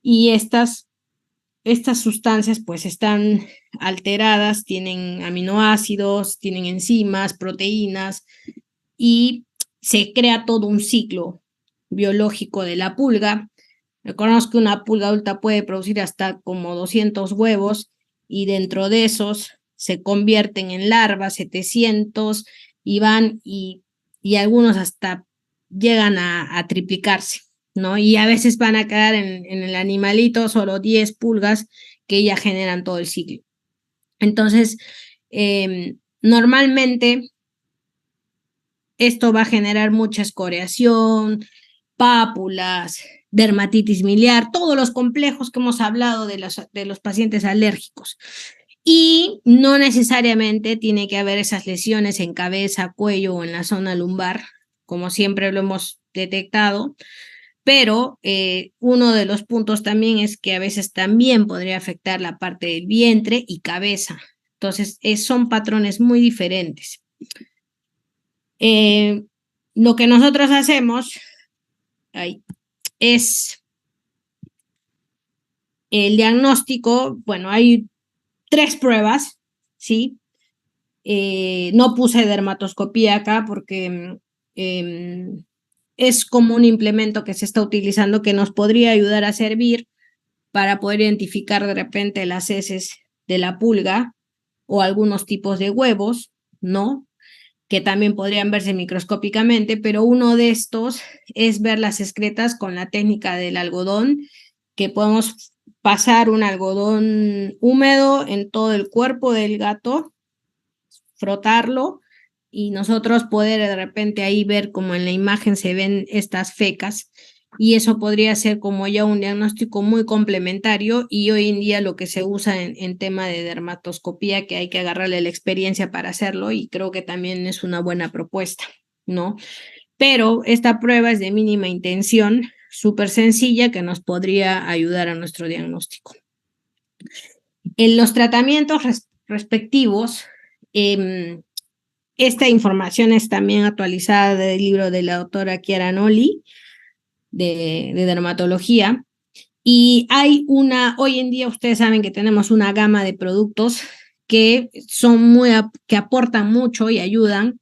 y estas sustancias pues están alteradas, tienen aminoácidos, tienen enzimas, proteínas y se crea todo un ciclo biológico de la pulga. Recordemos que una pulga adulta puede producir hasta como 200 huevos y dentro de esos se convierten en larvas 700 y van y algunos hasta llegan a triplicarse, ¿no? Y a veces van a quedar en el animalito solo 10 pulgas que ya generan todo el ciclo. Entonces, normalmente esto va a generar mucha escoriación, pápulas, dermatitis miliar, todos los complejos que hemos hablado de los pacientes alérgicos. Y no necesariamente tiene que haber esas lesiones en cabeza, cuello o en la zona lumbar, como siempre lo hemos detectado, pero uno de los puntos también es que a veces también podría afectar la parte del vientre y cabeza. Entonces, son patrones muy diferentes. Lo que nosotros hacemos es el diagnóstico. Bueno, hay 3 pruebas, ¿sí? No puse dermatoscopía acá porque es como un implemento que se está utilizando que nos podría ayudar a servir para poder identificar de repente las heces de la pulga o algunos tipos de huevos, ¿no? que también podrían verse microscópicamente, pero uno de estos es ver las excretas con la técnica del algodón, que podemos pasar un algodón húmedo en todo el cuerpo del gato, frotarlo y nosotros poder de repente ahí ver como en la imagen se ven estas fecas, y eso podría ser como ya un diagnóstico muy complementario, y hoy en día lo que se usa en tema de dermatoscopía, que hay que agarrarle la experiencia para hacerlo, y creo que también es una buena propuesta, ¿no? Pero esta prueba es de mínima intención, súper sencilla, que nos podría ayudar a nuestro diagnóstico. En los tratamientos respectivos, esta información es también actualizada del libro de la doctora Chiara Noli de dermatología. Y hay hoy en día ustedes saben que tenemos una gama de productos que que aportan mucho y ayudan.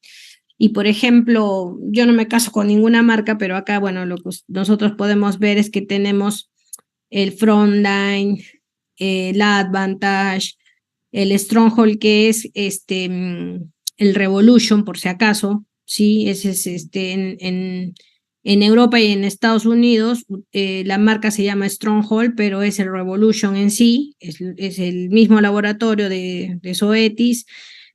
Y por ejemplo, yo no me caso con ninguna marca, pero acá, bueno, lo que nosotros podemos ver es que tenemos el Frontline, la Advantage, el Stronghold, que es el Revolution, por si acaso, ¿sí? Ese es en Europa y en Estados Unidos, la marca se llama Stronghold, pero es el Revolution en sí, es el mismo laboratorio de Zoetis.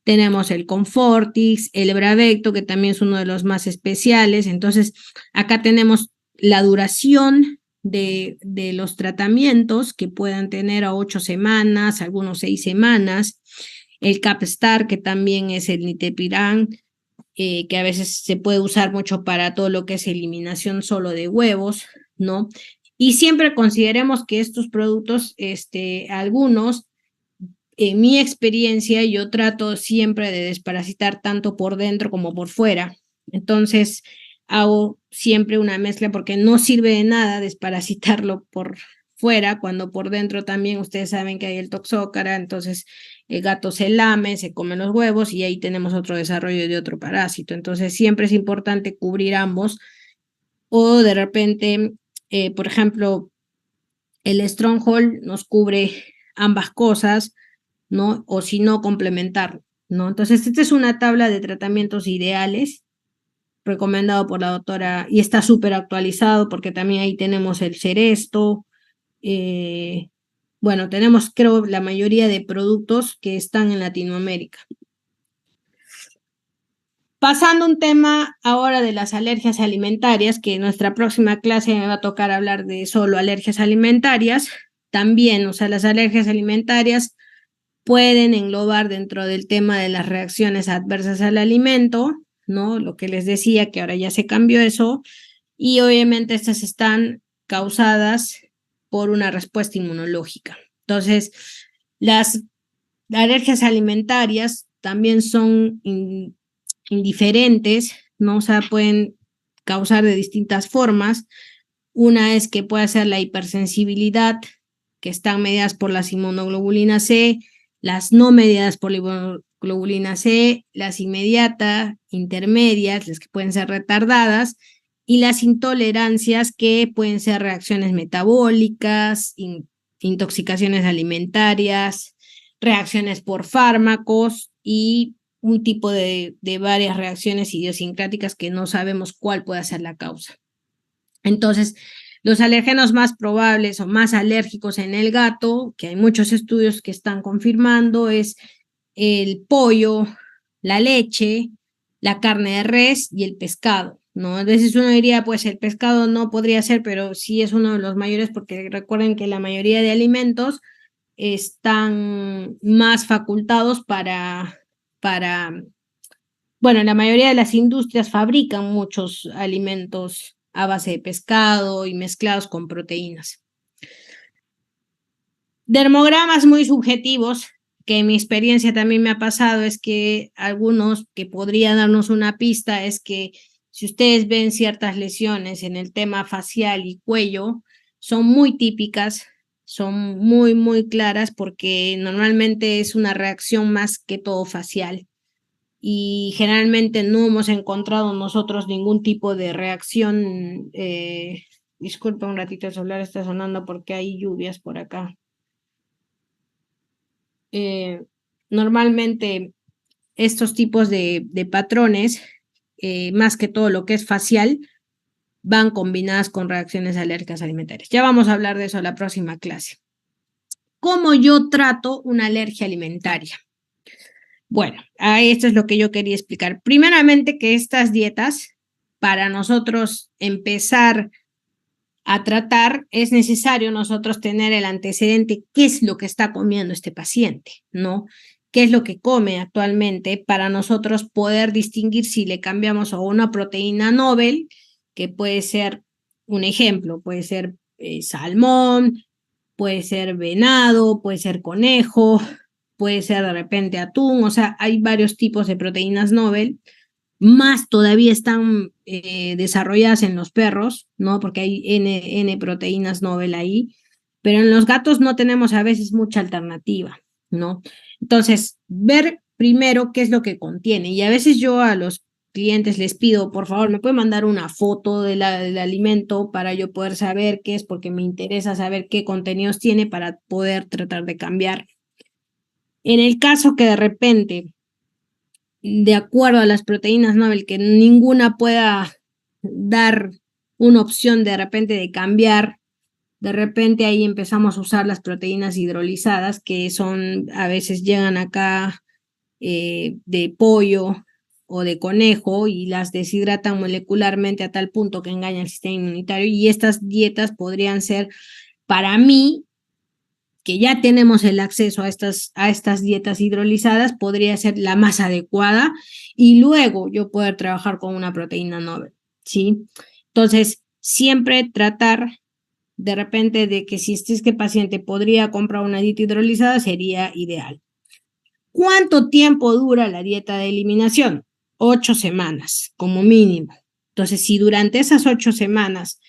Tenemos el Comfortix, el Bravecto, que también es uno de los más especiales. Entonces, acá tenemos la duración de los tratamientos, que puedan tener a 8 semanas, algunos 6 semanas. El Capstar, que también es el Nitepiran, que a veces se puede usar mucho para todo lo que es eliminación solo de huevos, ¿no? Y siempre consideremos que estos productos, algunos, en mi experiencia, yo trato siempre de desparasitar tanto por dentro como por fuera. Entonces, hago siempre una mezcla, porque no sirve de nada desparasitarlo por fuera cuando por dentro también ustedes saben que hay el toxócara. Entonces el gato se lame, se come los huevos y ahí tenemos otro desarrollo de otro parásito. Entonces siempre es importante cubrir ambos, o de repente, por ejemplo, el Stronghold nos cubre ambas cosas, ¿no? O si no, complementar, ¿no? Entonces, esta es una tabla de tratamientos ideales recomendado por la doctora, y está súper actualizado porque también ahí tenemos el Seresto. Bueno, tenemos, creo, la mayoría de productos que están en Latinoamérica. Pasando un tema ahora de las alergias alimentarias, que en nuestra próxima clase me va a tocar hablar de solo alergias alimentarias. También, o sea, las alergias alimentarias pueden englobar dentro del tema de las reacciones adversas al alimento, ¿no? Lo que les decía, que ahora ya se cambió eso, y obviamente estas están causadas por una respuesta inmunológica. Entonces, las alergias alimentarias también son indiferentes, ¿no? O sea, pueden causar de distintas formas. Una es que puede ser la hipersensibilidad, que están mediadas por las inmunoglobulinas C, las no mediadas por la inmunoglobulina C, las inmediatas, intermedias, las que pueden ser retardadas, y las intolerancias, que pueden ser reacciones metabólicas, intoxicaciones alimentarias, reacciones por fármacos y un tipo de varias reacciones idiosincráticas que no sabemos cuál puede ser la causa. Entonces, los alérgenos más probables o más alérgicos en el gato, que hay muchos estudios que están confirmando, es el pollo, la leche, la carne de res y el pescado, ¿no? A veces uno diría, pues el pescado no podría ser, pero sí es uno de los mayores, porque recuerden que la mayoría de alimentos están más facultados bueno, la mayoría de las industrias fabrican muchos alimentos a base de pescado y mezclados con proteínas. Dermogramas muy subjetivos, que en mi experiencia también me ha pasado, es que algunos que podrían darnos una pista es que si ustedes ven ciertas lesiones en el tema facial y cuello, son muy típicas, son muy, muy claras, porque normalmente es una reacción más que todo facial. Y generalmente no hemos encontrado nosotros ningún tipo de reacción. Disculpa un ratito, el celular está sonando porque hay lluvias por acá. Normalmente estos tipos de patrones, más que todo lo que es facial, van combinadas con reacciones alérgicas alimentarias. Ya vamos a hablar de eso en la próxima clase. ¿Cómo yo trato una alergia alimentaria? Bueno, esto es lo que yo quería explicar. Primeramente, que estas dietas, para nosotros empezar a tratar, es necesario nosotros tener el antecedente, qué es lo que está comiendo este paciente, ¿no? ¿Qué es lo que come actualmente para nosotros poder distinguir si le cambiamos a una proteína Nobel, que puede ser un ejemplo, puede ser salmón, puede ser venado, puede ser conejo, puede ser de repente atún, o sea, hay varios tipos de proteínas Nobel, más todavía están desarrolladas en los perros, ¿no? Porque hay N proteínas Nobel ahí, pero en los gatos no tenemos a veces mucha alternativa, ¿no? Entonces, ver primero qué es lo que contiene, y a veces yo a los clientes les pido, por favor, me puede mandar una foto del alimento para yo poder saber qué es, porque me interesa saber qué contenidos tiene para poder tratar de cambiar. En el caso que de repente, de acuerdo a las proteínas Nobel, que ninguna pueda dar una opción de repente de cambiar, de repente ahí empezamos a usar las proteínas hidrolizadas, que son, a veces llegan acá de pollo o de conejo y las deshidratan molecularmente a tal punto que engaña el sistema inmunitario, y estas dietas podrían ser, para mí, que ya tenemos el acceso a estas dietas hidrolizadas, podría ser la más adecuada, y luego yo poder trabajar con una proteína Nobel, ¿sí? Entonces, siempre tratar de repente de que si este paciente podría comprar una dieta hidrolizada, sería ideal. ¿Cuánto tiempo dura la dieta de eliminación? 8 semanas, como mínimo. Entonces, si durante esas 8 semanas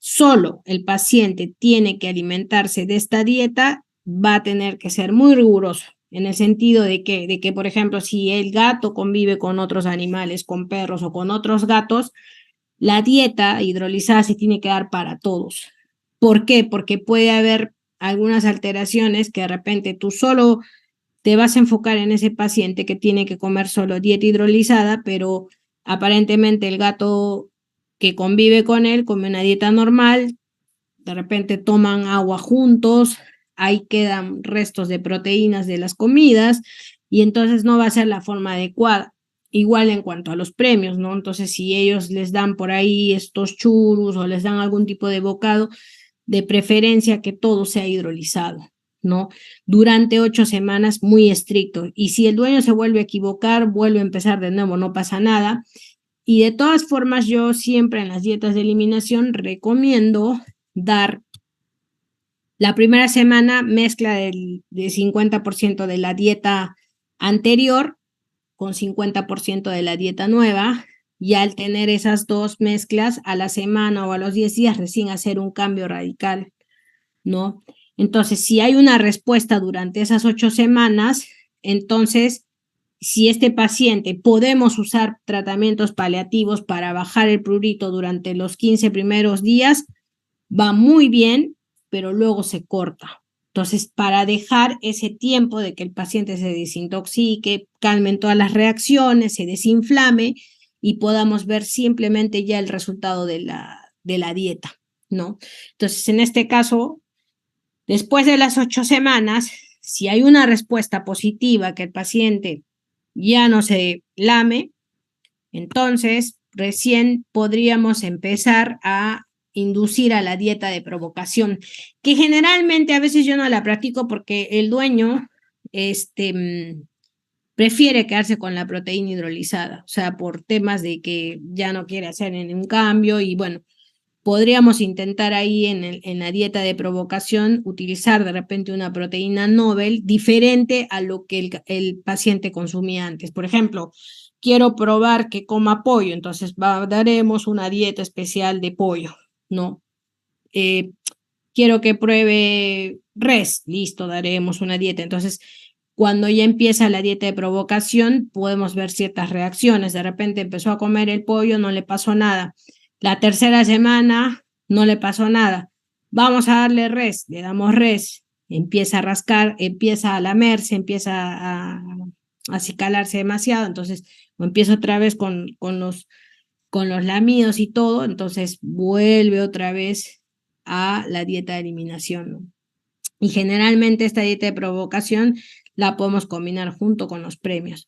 solo el paciente tiene que alimentarse de esta dieta, va a tener que ser muy riguroso, en el sentido de que, por ejemplo, si el gato convive con otros animales, con perros o con otros gatos, la dieta hidrolizada se tiene que dar para todos. ¿Por qué? Porque puede haber algunas alteraciones que de repente tú solo te vas a enfocar en ese paciente que tiene que comer solo dieta hidrolizada, pero aparentemente el gato que convive con él come una dieta normal, de repente toman agua juntos, ahí quedan restos de proteínas de las comidas, y entonces no va a ser la forma adecuada. Igual en cuanto a los premios, ¿no? Entonces, si ellos les dan por ahí estos churros o les dan algún tipo de bocado, de preferencia que todo sea hidrolizado, ¿no? Durante 8 semanas, muy estricto. Y si el dueño se vuelve a equivocar, vuelve a empezar de nuevo, no pasa nada. Y de todas formas, yo siempre en las dietas de eliminación recomiendo dar la primera semana mezcla del 50% de la dieta anterior con 50% de la dieta nueva, y al tener esas dos mezclas a la semana o a los 10 días recién hacer un cambio radical, ¿no? Entonces, si hay una respuesta durante esas 8 semanas, entonces, si este paciente podemos usar tratamientos paliativos para bajar el prurito durante los 15 primeros días, va muy bien, pero luego se corta. Entonces, para dejar ese tiempo de que el paciente se desintoxique, calmen todas las reacciones, se desinflame y podamos ver simplemente ya el resultado de la dieta, ¿no? Entonces, en este caso, después de las 8 semanas, si hay una respuesta positiva, que el paciente ya no se lame, entonces recién podríamos empezar a inducir a la dieta de provocación, que generalmente a veces yo no la practico porque el dueño prefiere quedarse con la proteína hidrolizada, o sea, por temas de que ya no quiere hacer ningún cambio. Y bueno, podríamos intentar ahí en la dieta de provocación utilizar de repente una proteína Nobel diferente a lo que el paciente consumía antes. Por ejemplo, quiero probar que coma pollo, entonces daremos una dieta especial de pollo, ¿no? Quiero que pruebe res, listo, daremos una dieta. Entonces, cuando ya empieza la dieta de provocación, podemos ver ciertas reacciones. De repente empezó a comer el pollo, no le pasó nada. La tercera semana no le pasó nada. Vamos a darle res, le damos res, empieza a rascar, empieza a lamerse, empieza acicalarse demasiado, entonces empiezo otra vez con los lamidos y todo, entonces vuelve otra vez a la dieta de eliminación, ¿no? Y generalmente esta dieta de provocación la podemos combinar junto con los premios.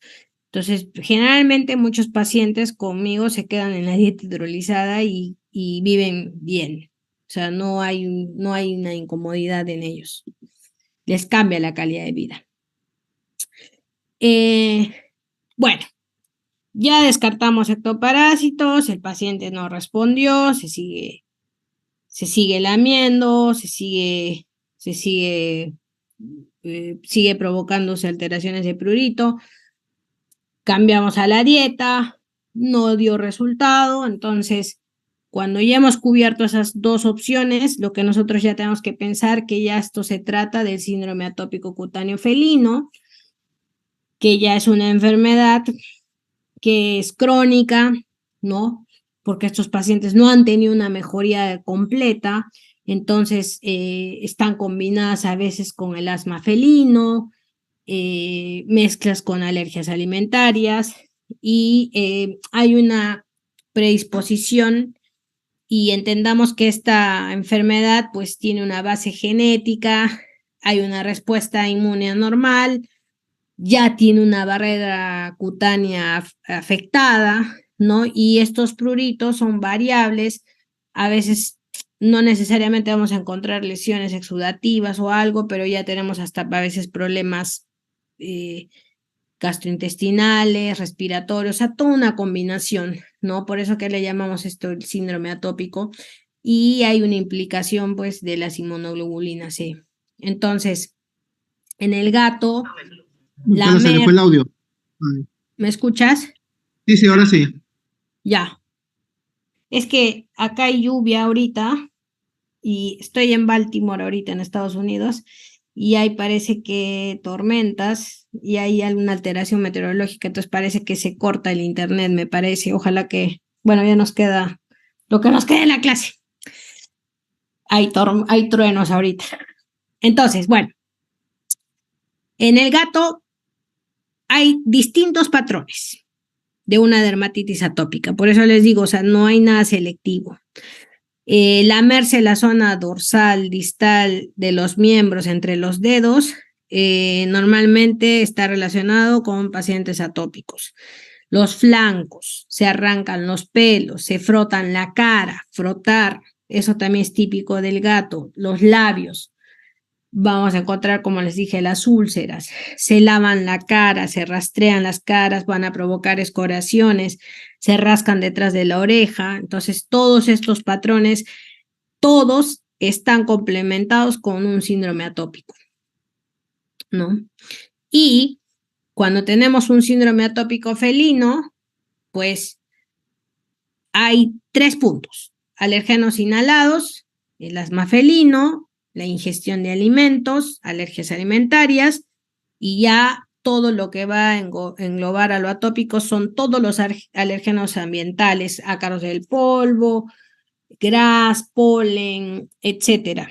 Entonces, generalmente muchos pacientes conmigo se quedan en la dieta hidrolizada y viven bien. O sea, no hay una incomodidad en ellos. Les cambia la calidad de vida. Bueno, ya descartamos ectoparásitos, el paciente no respondió, se sigue lamiendo, sigue provocándose alteraciones de prurito. Cambiamos a la dieta, no dio resultado, entonces cuando ya hemos cubierto esas dos opciones, lo que nosotros ya tenemos que pensar que ya esto se trata del síndrome atópico cutáneo felino, que ya es una enfermedad que es crónica, ¿no? Porque estos pacientes no han tenido una mejoría completa, entonces están combinadas a veces con el asma felino, mezclas con alergias alimentarias y hay una predisposición y entendamos que esta enfermedad pues tiene una base genética, hay una respuesta inmune anormal, ya tiene una barrera cutánea afectada, ¿no? Y estos pruritos son variables, a veces no necesariamente vamos a encontrar lesiones exudativas o algo, pero ya tenemos hasta a veces problemas gastrointestinales, respiratorios, o sea, toda una combinación, ¿no? Por eso que le llamamos esto el síndrome atópico y hay una implicación, pues, de las inmunoglobulinas C. Entonces, en el gato, la Se le fue MER, el audio. ¿me escuchas? Sí, sí, ahora sí. Ya. Es que acá hay lluvia ahorita y estoy en Baltimore ahorita en Estados Unidos y ahí parece que tormentas y hay alguna alteración meteorológica, entonces parece que se corta el internet, me parece. Ojalá que, bueno, ya nos queda lo que nos queda en la clase. Hay truenos ahorita. Entonces, bueno, en el gato hay distintos patrones de una dermatitis atópica, por eso les digo, o sea, no hay nada selectivo. Lamerse la zona dorsal, distal de los miembros entre los dedos, normalmente está relacionado con pacientes atópicos. Los flancos, se arrancan los pelos, se frotan la cara, frotar, eso también es típico del gato. Los labios, vamos a encontrar, como les dije, las úlceras, se lavan la cara, se rastrean las caras, van a provocar escoriaciones, se rascan detrás de la oreja. Entonces, todos estos patrones, todos están complementados con un síndrome atópico, ¿no? Y cuando tenemos un síndrome atópico felino, pues hay 3 puntos: alérgenos inhalados, el asma felino, la ingestión de alimentos, alergias alimentarias, y ya todo lo que va a englobar a lo atópico son todos los alérgenos ambientales, ácaros del polvo, gras, polen, etcétera.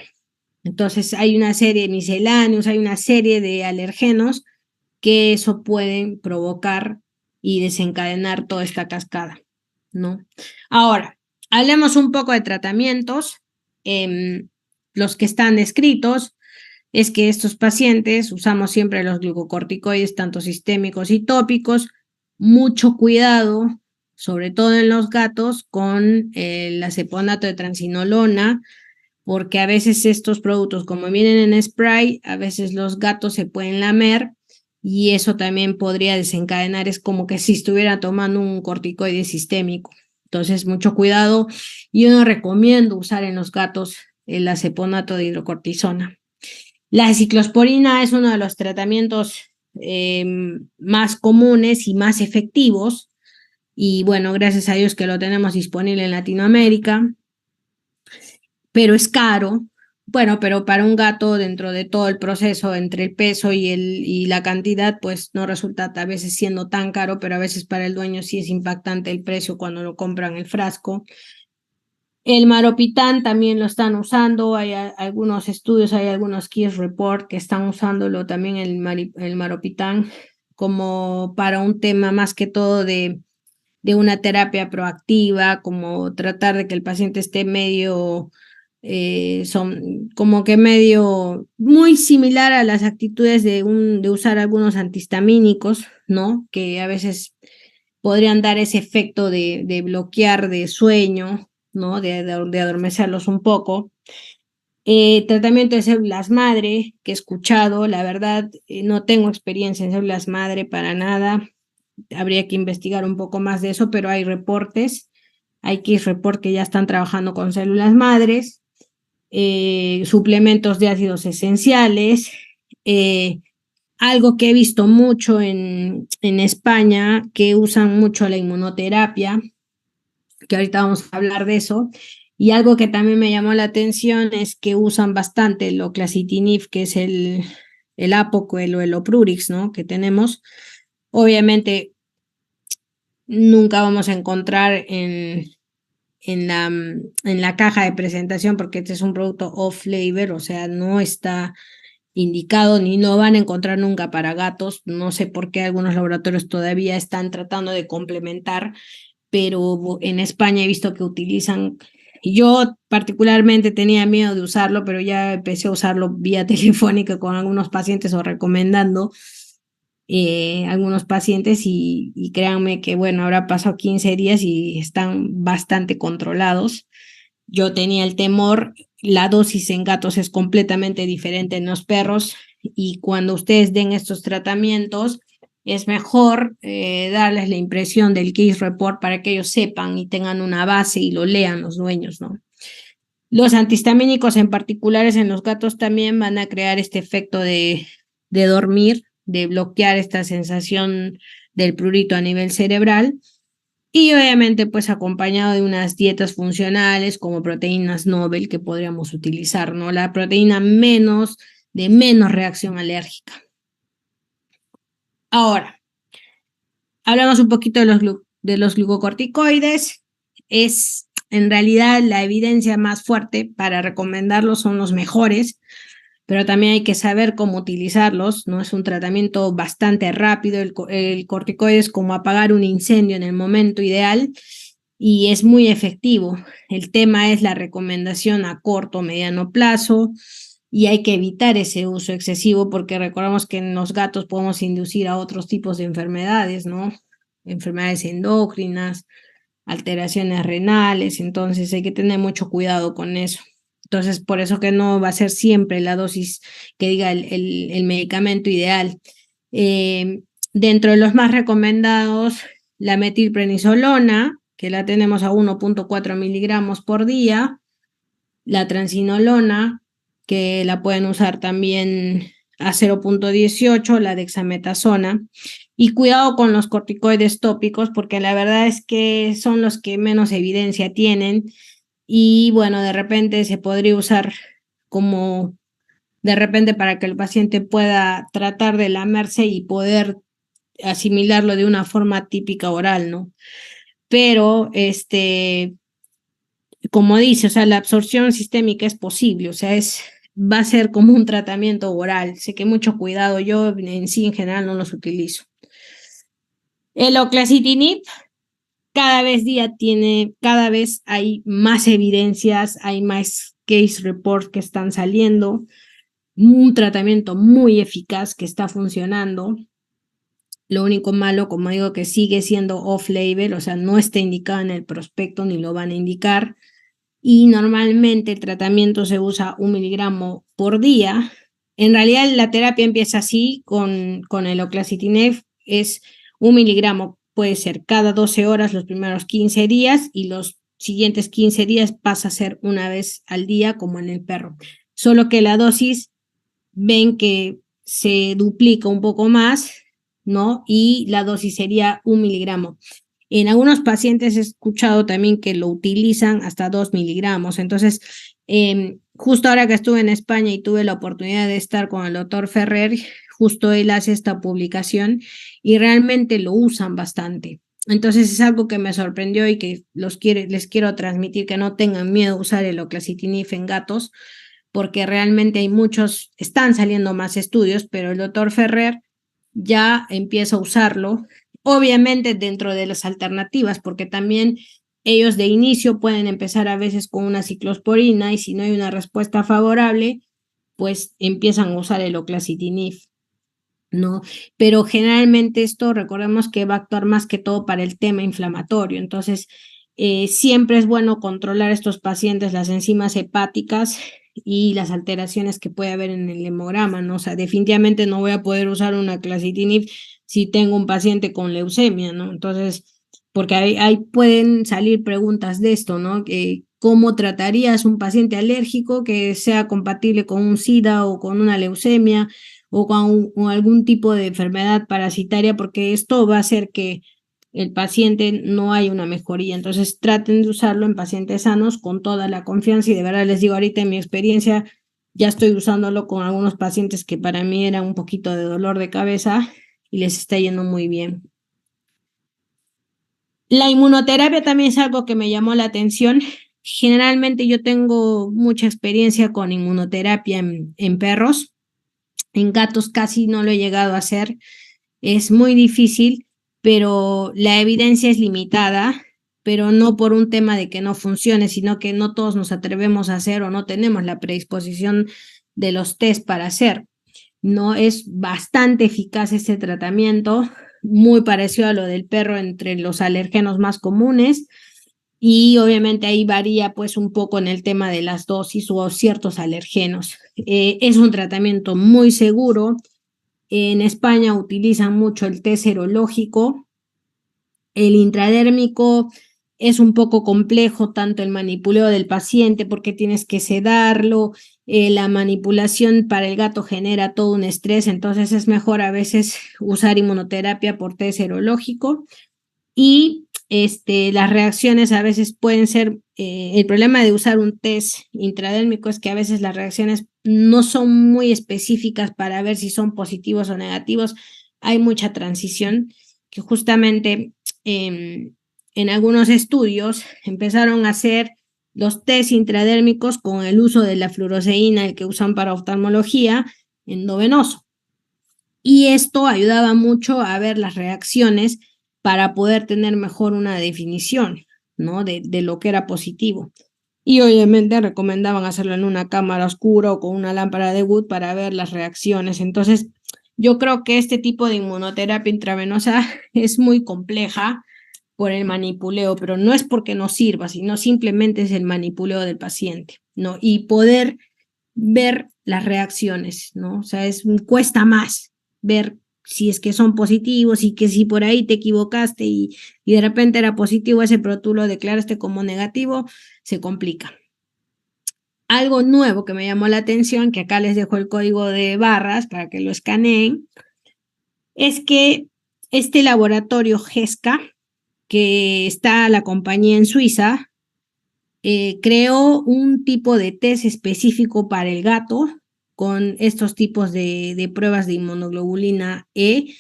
Entonces hay una serie de misceláneos, hay una serie de alergenos que eso pueden provocar y desencadenar toda esta cascada, ¿no? Ahora, hablemos un poco de tratamientos. Los que están descritos es que estos pacientes usamos siempre los glucocorticoides, tanto sistémicos y tópicos. Mucho cuidado, sobre todo en los gatos, con el aceponato de transinolona, porque a veces estos productos, como vienen en spray, a veces los gatos se pueden lamer y eso también podría desencadenar, es como que si estuviera tomando un corticoide sistémico. Entonces, mucho cuidado. Yo no recomiendo usar en los gatos el aceponato de hidrocortisona. La ciclosporina es uno de los tratamientos más comunes y más efectivos. Y bueno, gracias a Dios que lo tenemos disponible en Latinoamérica, pero es caro. Bueno, pero para un gato, dentro de todo el proceso entre el peso y la cantidad, pues no resulta a veces siendo tan caro, pero a veces para el dueño sí es impactante el precio cuando lo compran el frasco. El maropitán también lo están usando, hay algunos estudios, hay algunos case report que están usándolo también el maropitán como para un tema más que todo de una terapia proactiva, como tratar de que el paciente esté medio, son como que medio muy similar a las actitudes de usar algunos antihistamínicos, ¿no? Que a veces podrían dar ese efecto de bloquear de sueño, ¿no? De adormecerlos un poco. Tratamiento de células madre, que he escuchado, la verdad, no tengo experiencia en células madre para nada. Habría que investigar un poco más de eso, pero hay reportes, hay X report que ya están trabajando con células madres, suplementos de ácidos esenciales, algo que he visto mucho en España, que usan mucho la inmunoterapia, que ahorita vamos a hablar de eso. Y algo que también me llamó la atención es que usan bastante el oclacitinib, que es el Apoquel o el Oprurix, ¿no? Que tenemos. Obviamente nunca vamos a encontrar en la caja de presentación, porque este es un producto off-label, o sea, no está indicado ni no van a encontrar nunca para gatos. No sé por qué algunos laboratorios todavía están tratando de complementar, pero en España he visto que utilizan, y yo particularmente tenía miedo de usarlo, pero ya empecé a usarlo vía telefónica con algunos pacientes o recomendando algunos pacientes y créanme que, bueno, habrá pasado 15 días y están bastante controlados. Yo tenía el temor, la dosis en gatos es completamente diferente en los perros y cuando ustedes den estos tratamientos es mejor darles la impresión del case report para que ellos sepan y tengan una base y lo lean los dueños, ¿no? Los antihistamínicos en particulares en los gatos también van a crear este efecto de dormir, de bloquear esta sensación del prurito a nivel cerebral y obviamente pues acompañado de unas dietas funcionales como proteínas Nobel que podríamos utilizar, ¿no? La proteína de menos reacción alérgica. Ahora, hablamos un poquito de los glucocorticoides. Es en realidad la evidencia más fuerte para recomendarlos, son los mejores, pero también hay que saber cómo utilizarlos, ¿no? Es un tratamiento bastante rápido, el corticoide es como apagar un incendio en el momento ideal y es muy efectivo. El tema es la recomendación a corto o mediano plazo y hay que evitar ese uso excesivo porque recordamos que en los gatos podemos inducir a otros tipos de enfermedades, ¿no? Enfermedades endocrinas, alteraciones renales, entonces hay que tener mucho cuidado con eso. Entonces, por eso que no va a ser siempre la dosis que diga el medicamento ideal. Dentro de los más recomendados, la metilprednisolona, que la tenemos a 1.4 miligramos por día, la transinolona, que la pueden usar también a 0.18, la dexametasona. Y cuidado con los corticoides tópicos, porque la verdad es que son los que menos evidencia tienen. Y bueno, de repente se podría usar como de repente para que el paciente pueda tratar de lamerse y poder asimilarlo de una forma típica oral, ¿no? Pero como dice, o sea, la absorción sistémica es posible, o sea, va a ser como un tratamiento oral. Sé que mucho cuidado, yo en sí en general no los utilizo. El oclacitinib cada vez hay más evidencias, hay más case reports que están saliendo, un tratamiento muy eficaz que está funcionando. Lo único malo, como digo, que sigue siendo off-label, o sea, no está indicado en el prospecto ni lo van a indicar. Y normalmente el tratamiento se usa 1 miligramo por día. En realidad la terapia empieza así con el oclacitinib, es 1 miligramo, puede ser cada 12 horas los primeros 15 días y los siguientes 15 días pasa a ser una vez al día como en el perro. Solo que la dosis ven que se duplica un poco más, ¿no? Y la dosis sería 1 miligramo. En algunos pacientes he escuchado también que lo utilizan hasta 2 miligramos. Entonces, justo ahora que estuve en España y tuve la oportunidad de estar con el doctor Ferrer, justo él hace esta publicación y realmente lo usan bastante. Entonces es algo que me sorprendió y que les quiero transmitir que no tengan miedo a usar el oclacitinib en gatos, porque realmente hay muchos, están saliendo más estudios, pero el doctor Ferrer ya empiezo a usarlo, obviamente dentro de las alternativas, porque también ellos de inicio pueden empezar a veces con una ciclosporina y si no hay una respuesta favorable, pues empiezan a usar el oclacitinib, ¿no? Pero generalmente esto, recordemos que va a actuar más que todo para el tema inflamatorio, entonces siempre es bueno controlar a estos pacientes las enzimas hepáticas y las alteraciones que puede haber en el hemograma, ¿no? O sea, definitivamente no voy a poder usar una clacitinib si tengo un paciente con leucemia, ¿no? Entonces, porque ahí pueden salir preguntas de esto, ¿no? ¿Cómo tratarías un paciente alérgico que sea compatible con un SIDA o con una leucemia o con algún tipo de enfermedad parasitaria? Porque esto va a hacer que el paciente no haya una mejoría. Entonces traten de usarlo en pacientes sanos con toda la confianza y de verdad les digo ahorita en mi experiencia, ya estoy usándolo con algunos pacientes que para mí era un poquito de dolor de cabeza y les está yendo muy bien. La inmunoterapia también es algo que me llamó la atención. Generalmente yo tengo mucha experiencia con inmunoterapia en perros, en gatos casi no lo he llegado a hacer, es muy difícil, pero la evidencia es limitada, pero no por un tema de que no funcione, sino que no todos nos atrevemos a hacer o no tenemos la predisposición de los test para hacer. No es bastante eficaz este tratamiento, muy parecido a lo del perro entre los alergenos más comunes y obviamente ahí varía pues un poco en el tema de las dosis o ciertos alergenos. Es un tratamiento muy seguro. En España utilizan mucho el test serológico. El intradérmico es un poco complejo, tanto el manipuleo del paciente porque tienes que sedarlo, la manipulación para el gato genera todo un estrés, entonces es mejor a veces usar inmunoterapia por test serológico y las reacciones a veces pueden ser, el problema de usar un test intradérmico es que a veces las reacciones no son muy específicas para ver si son positivos o negativos, hay mucha transición que justamente en algunos estudios empezaron a hacer los test intradérmicos con el uso de la fluoroceína, el que usan para oftalmología, endovenoso. Y esto ayudaba mucho a ver las reacciones para poder tener mejor una definición, ¿no? De lo que era positivo. Y obviamente recomendaban hacerlo en una cámara oscura o con una lámpara de Wood para ver las reacciones. Entonces, yo creo que este tipo de inmunoterapia intravenosa es muy compleja por el manipuleo, pero no es porque no sirva, sino simplemente es el manipuleo del paciente, ¿no? Y poder ver las reacciones, ¿no? O sea, cuesta más ver si es que son positivos y que si por ahí te equivocaste y de repente era positivo ese, pero tú lo declaraste como negativo, se complica. Algo nuevo que me llamó la atención, que acá les dejo el código de barras para que lo escaneen, es que este laboratorio GESCA, que está la compañía en Suiza, creó un tipo de test específico para el gato con estos tipos de pruebas de inmunoglobulina E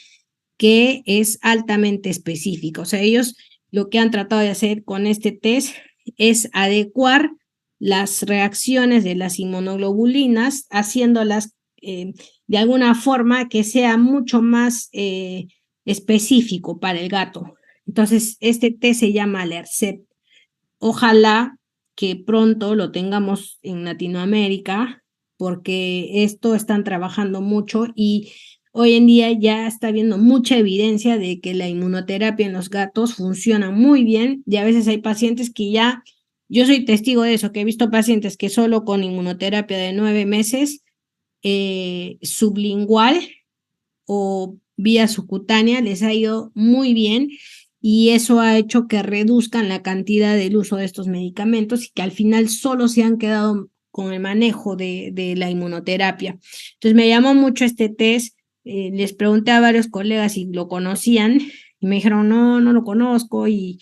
que es altamente específico. O sea, ellos lo que han tratado de hacer con este test es adecuar las reacciones de las inmunoglobulinas, haciéndolas de alguna forma que sea mucho más específico para el gato. Entonces, este test se llama Alercept. Ojalá que pronto lo tengamos en Latinoamérica, porque esto están trabajando mucho y hoy en día ya está habiendo mucha evidencia de que la inmunoterapia en los gatos funciona muy bien y a veces hay pacientes que ya, yo soy testigo de eso, que he visto pacientes que solo con inmunoterapia de 9 meses sublingual o vía subcutánea les ha ido muy bien y eso ha hecho que reduzcan la cantidad del uso de estos medicamentos y que al final solo se han quedado con el manejo de la inmunoterapia. Entonces me llamó mucho este test, les pregunté a varios colegas si lo conocían y me dijeron no, no lo conozco y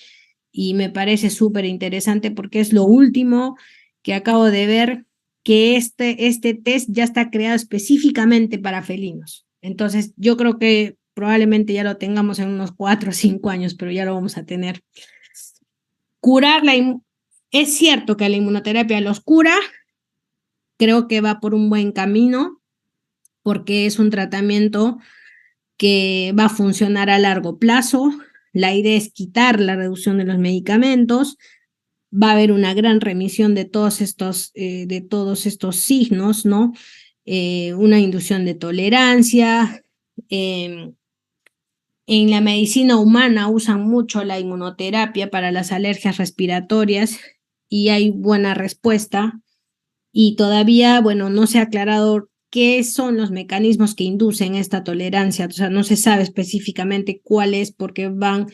me parece súper interesante porque es lo último que acabo de ver que este test ya está creado específicamente para felinos. Entonces, yo creo que probablemente ya lo tengamos en unos 4 o 5 años, pero ya lo vamos a tener. Curar es cierto que la inmunoterapia los cura, creo que va por un buen camino, porque es un tratamiento que va a funcionar a largo plazo. La idea es quitar la reducción de los medicamentos. Va a haber una gran remisión de todos estos signos, ¿no? Una inducción de tolerancia. En la medicina humana usan mucho la inmunoterapia para las alergias respiratorias y hay buena respuesta. Y todavía, bueno, no se ha aclarado qué son los mecanismos que inducen esta tolerancia. O sea, no se sabe específicamente cuál es porque van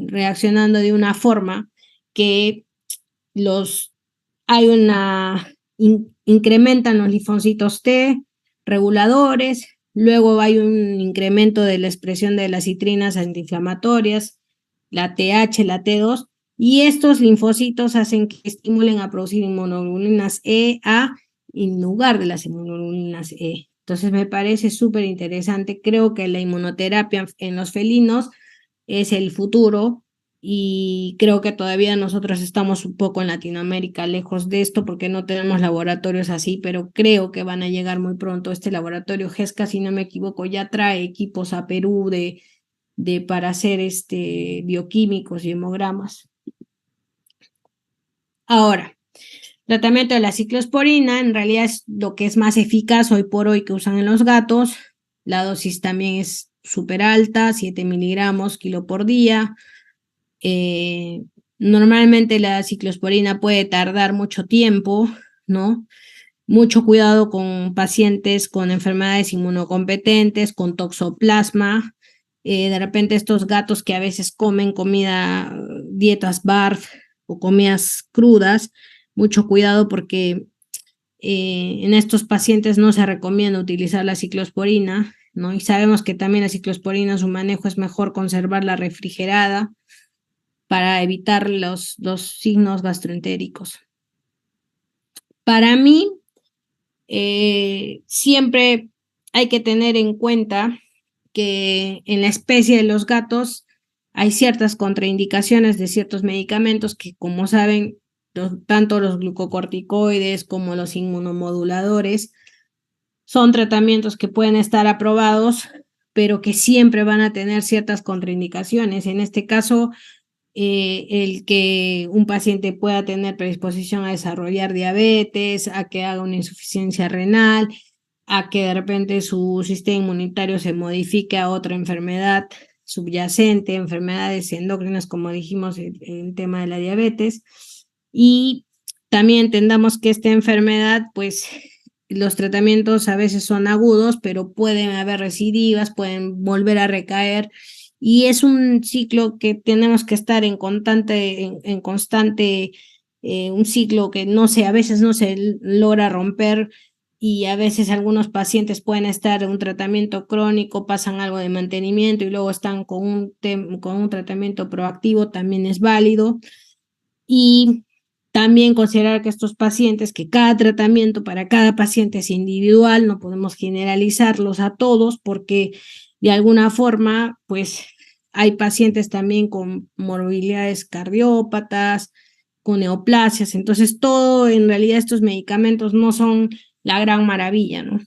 reaccionando de una forma que incrementan los linfocitos T reguladores, luego hay un incremento de la expresión de las citrinas antiinflamatorias, la TH, la T2, y estos linfocitos hacen que estimulen a producir inmunoglobulinas A en lugar de las inmunoglobulinas E. Entonces me parece súper interesante. Creo que la inmunoterapia en los felinos es el futuro y creo que todavía nosotros estamos un poco en Latinoamérica lejos de esto porque no tenemos laboratorios así, pero creo que van a llegar muy pronto. Este laboratorio GESCA, si no me equivoco, ya trae equipos a Perú para hacer bioquímicos y hemogramas. Ahora, tratamiento de la ciclosporina en realidad es lo que es más eficaz hoy por hoy que usan en los gatos. La dosis también es súper alta, 7 miligramos kilo por día. Normalmente la ciclosporina puede tardar mucho tiempo, ¿no? Mucho cuidado con pacientes con enfermedades inmunocompetentes, con toxoplasma. De repente estos gatos que a veces comen dietas BARF o comidas crudas, mucho cuidado porque en estos pacientes no se recomienda utilizar la ciclosporina, ¿no? Y sabemos que también la ciclosporina, su manejo es mejor conservarla refrigerada para evitar los signos gastroentéricos. Para mí, siempre hay que tener en cuenta que en la especie de los gatos hay ciertas contraindicaciones de ciertos medicamentos que, como saben, tanto los glucocorticoides como los inmunomoduladores son tratamientos que pueden estar aprobados, pero que siempre van a tener ciertas contraindicaciones. En este caso, el que un paciente pueda tener predisposición a desarrollar diabetes, a que haga una insuficiencia renal, a que de repente su sistema inmunitario se modifique a otra enfermedad subyacente, enfermedades endócrinas, como dijimos, el tema de la diabetes. Y también entendamos que esta enfermedad, pues los tratamientos a veces son agudos, pero pueden haber recidivas, pueden volver a recaer y es un ciclo que tenemos que estar en constante, un ciclo que a veces no se logra romper y a veces algunos pacientes pueden estar en un tratamiento crónico, pasan algo de mantenimiento y luego están con un tratamiento proactivo, también es válido. Y también considerar que estos pacientes, que cada tratamiento para cada paciente es individual, no podemos generalizarlos a todos porque de alguna forma, pues hay pacientes también con morbilidades cardiópatas, con neoplasias, entonces todo, en realidad estos medicamentos no son la gran maravilla, ¿no?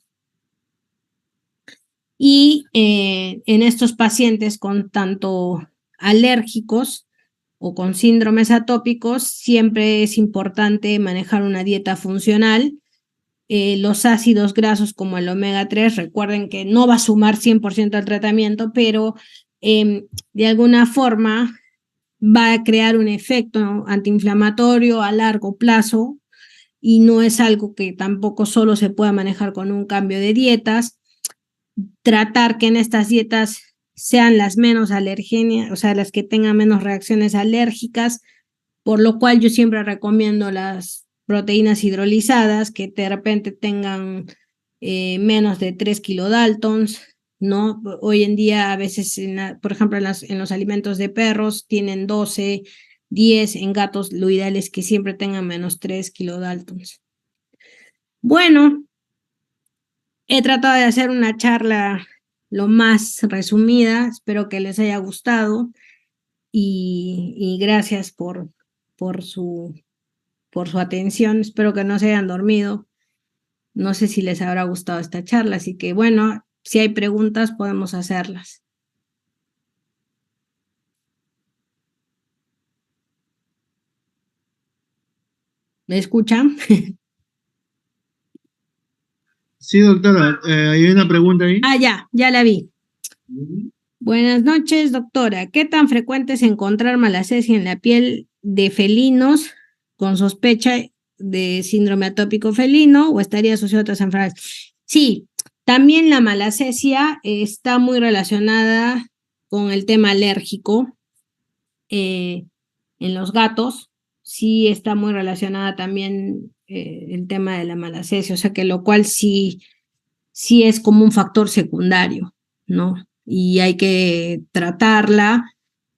Y en estos pacientes con tanto alérgicos o con síndromes atópicos, siempre es importante manejar una dieta funcional. Los ácidos grasos como el omega 3, recuerden que no va a sumar 100% al tratamiento, pero de alguna forma va a crear un efecto antiinflamatorio a largo plazo y no es algo que tampoco solo se pueda manejar con un cambio de dietas. Tratar que en estas dietas sean las menos alergénicas, o sea, las que tengan menos reacciones alérgicas, por lo cual yo siempre recomiendo las proteínas hidrolizadas que de repente tengan menos de 3 kilodaltons, ¿no? Hoy en día a veces, por ejemplo, en los alimentos de perros tienen 12, 10, en gatos lo ideal es que siempre tengan menos 3 kilodaltons. Bueno, he tratado de hacer una charla lo más resumida, espero que les haya gustado y gracias por su atención, espero que no se hayan dormido, no sé si les habrá gustado esta charla, así que bueno, Si hay preguntas, podemos hacerlas. ¿Me escuchan? Sí, doctora, hay una pregunta ahí. Ah, ya la vi. Buenas noches, doctora. ¿Qué tan frecuente es encontrar malacesia en la piel de felinos con sospecha de síndrome atópico felino o estaría asociado a otras enfermedades? Sí, también la malacesia está muy relacionada con el tema alérgico en los gatos. Sí está muy relacionada también el tema de la malacesia, o sea que lo cual sí es como un factor secundario, ¿no? Y hay que tratarla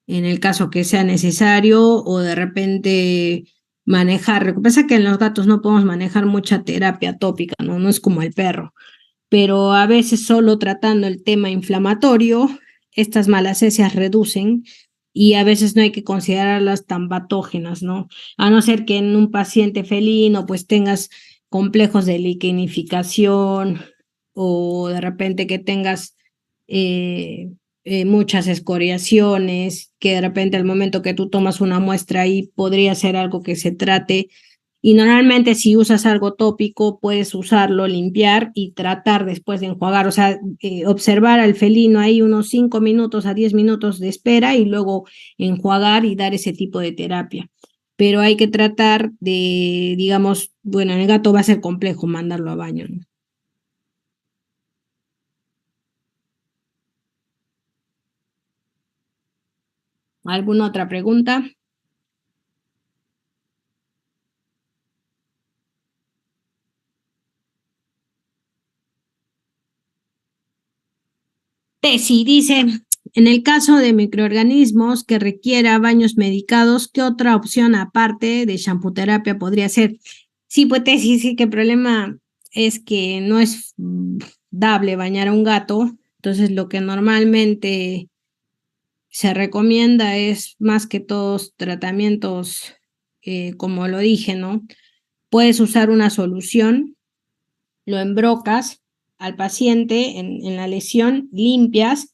en el caso que sea necesario o de repente manejar. Lo que pasa es que en los gatos no podemos manejar mucha terapia tópica, ¿no? No es como el perro, pero a veces solo tratando el tema inflamatorio, estas malacesias reducen y a veces no hay que considerarlas tan patógenas, ¿no? A no ser que en un paciente felino pues tengas complejos de liquenificación o de repente que tengas muchas escoriaciones, que de repente al momento que tú tomas una muestra ahí podría ser algo que se trate. Y normalmente si usas algo tópico, puedes usarlo, limpiar y tratar después de enjuagar. O sea, observar al felino ahí unos 5 minutos a 10 minutos de espera y luego enjuagar y dar ese tipo de terapia. Pero hay que tratar de, digamos, bueno, en el gato va a ser complejo mandarlo a baño, ¿no? ¿Alguna otra pregunta? Tesi dice, en el caso de microorganismos que requiera baños medicados, ¿qué otra opción aparte de shampoterapia podría ser? Sí, pues Tesi, sí que el problema es que no es dable bañar a un gato, entonces lo que normalmente se recomienda es más que todos tratamientos, como lo dije, ¿no? Puedes usar una solución, lo embrocas al paciente en la lesión, limpias,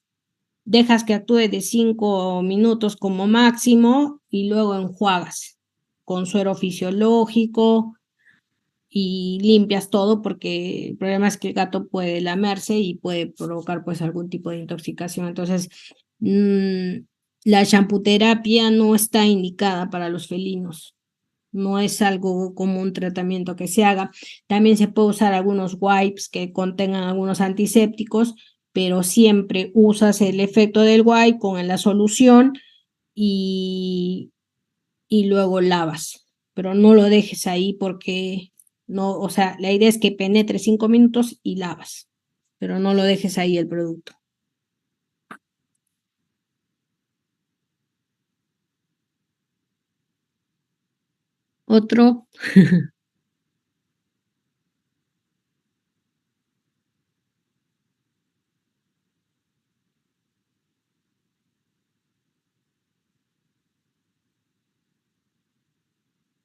dejas que actúe de 5 minutos como máximo y luego enjuagas con suero fisiológico y limpias todo porque el problema es que el gato puede lamerse y puede provocar pues algún tipo de intoxicación. Entonces, la shampoterapia no está indicada para los felinos. No es algo como un tratamiento que se haga. También se puede usar algunos wipes que contengan algunos antisépticos, pero siempre usas el efecto del wipe con la solución y, y luego lavas. Pero no lo dejes ahí porque no, o sea, la idea es que penetre 5 minutos y lavas, pero no lo dejes ahí el producto. Otro.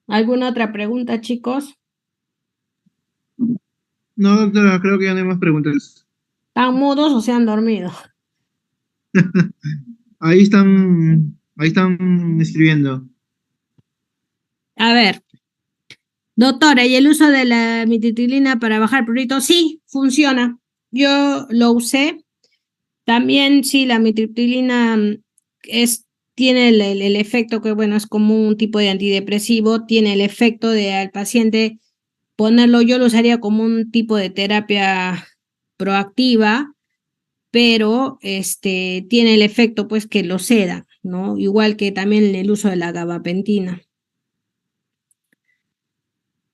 ¿Alguna otra pregunta, chicos? No, doctora, creo que ya no hay más preguntas. ¿Están mudos o se han dormido? Ahí están escribiendo. A ver, doctora, ¿y el uso de la mititilina para bajar prurito? Sí, funciona. Yo lo usé. También sí, la mititilina tiene el efecto que, bueno, es como un tipo de antidepresivo, tiene el efecto de al paciente ponerlo, yo lo usaría como un tipo de terapia proactiva, pero tiene el efecto pues que lo seda, ¿no? Igual que también el uso de la gabapentina.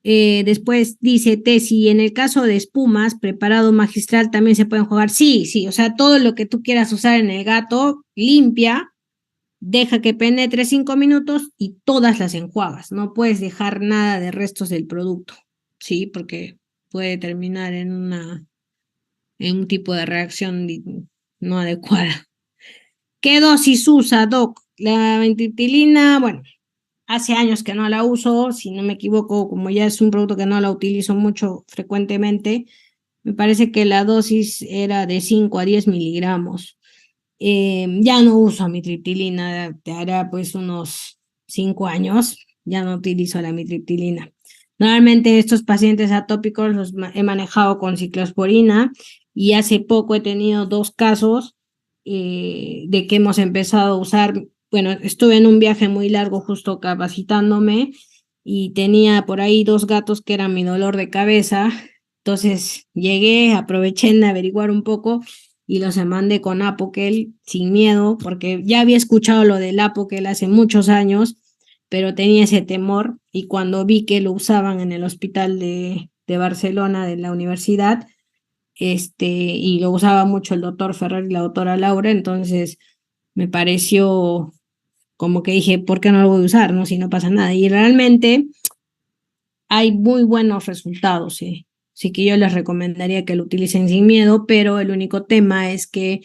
Después dice Tesi, en el caso de espumas, preparado magistral también se pueden jugar. Sí, sí, o sea, todo lo que tú quieras usar en el gato, limpia, deja que penetre 5 minutos y todas las enjuagas. No puedes dejar nada de restos del producto, sí, porque puede terminar en un tipo de reacción no adecuada. ¿Qué dosis usa, Doc? La ventritilina, bueno, hace años que no la uso, si no me equivoco, como ya es un producto que no la utilizo mucho frecuentemente, Me parece que la dosis era de 5 a 10 miligramos. Ya no uso amitriptilina, te hará pues unos 5 años, ya no utilizo la amitriptilina. Normalmente estos pacientes atópicos los he manejado con ciclosporina y hace poco he tenido 2 casos de que hemos empezado a usar, bueno, estuve en un viaje muy largo justo capacitándome y tenía por ahí 2 gatos que eran mi dolor de cabeza, entonces llegué, aproveché en averiguar un poco y los mandé con Apoquel sin miedo, porque ya había escuchado lo del Apoquel hace muchos años, pero tenía ese temor y cuando vi que lo usaban en el hospital de Barcelona, de la universidad, y lo usaba mucho el doctor Ferrer y la doctora Laura, entonces me pareció como que dije, ¿por qué no lo voy a usar, no? Si no pasa nada. Y realmente hay muy buenos resultados, sí. Así que yo les recomendaría que lo utilicen sin miedo, pero el único tema es que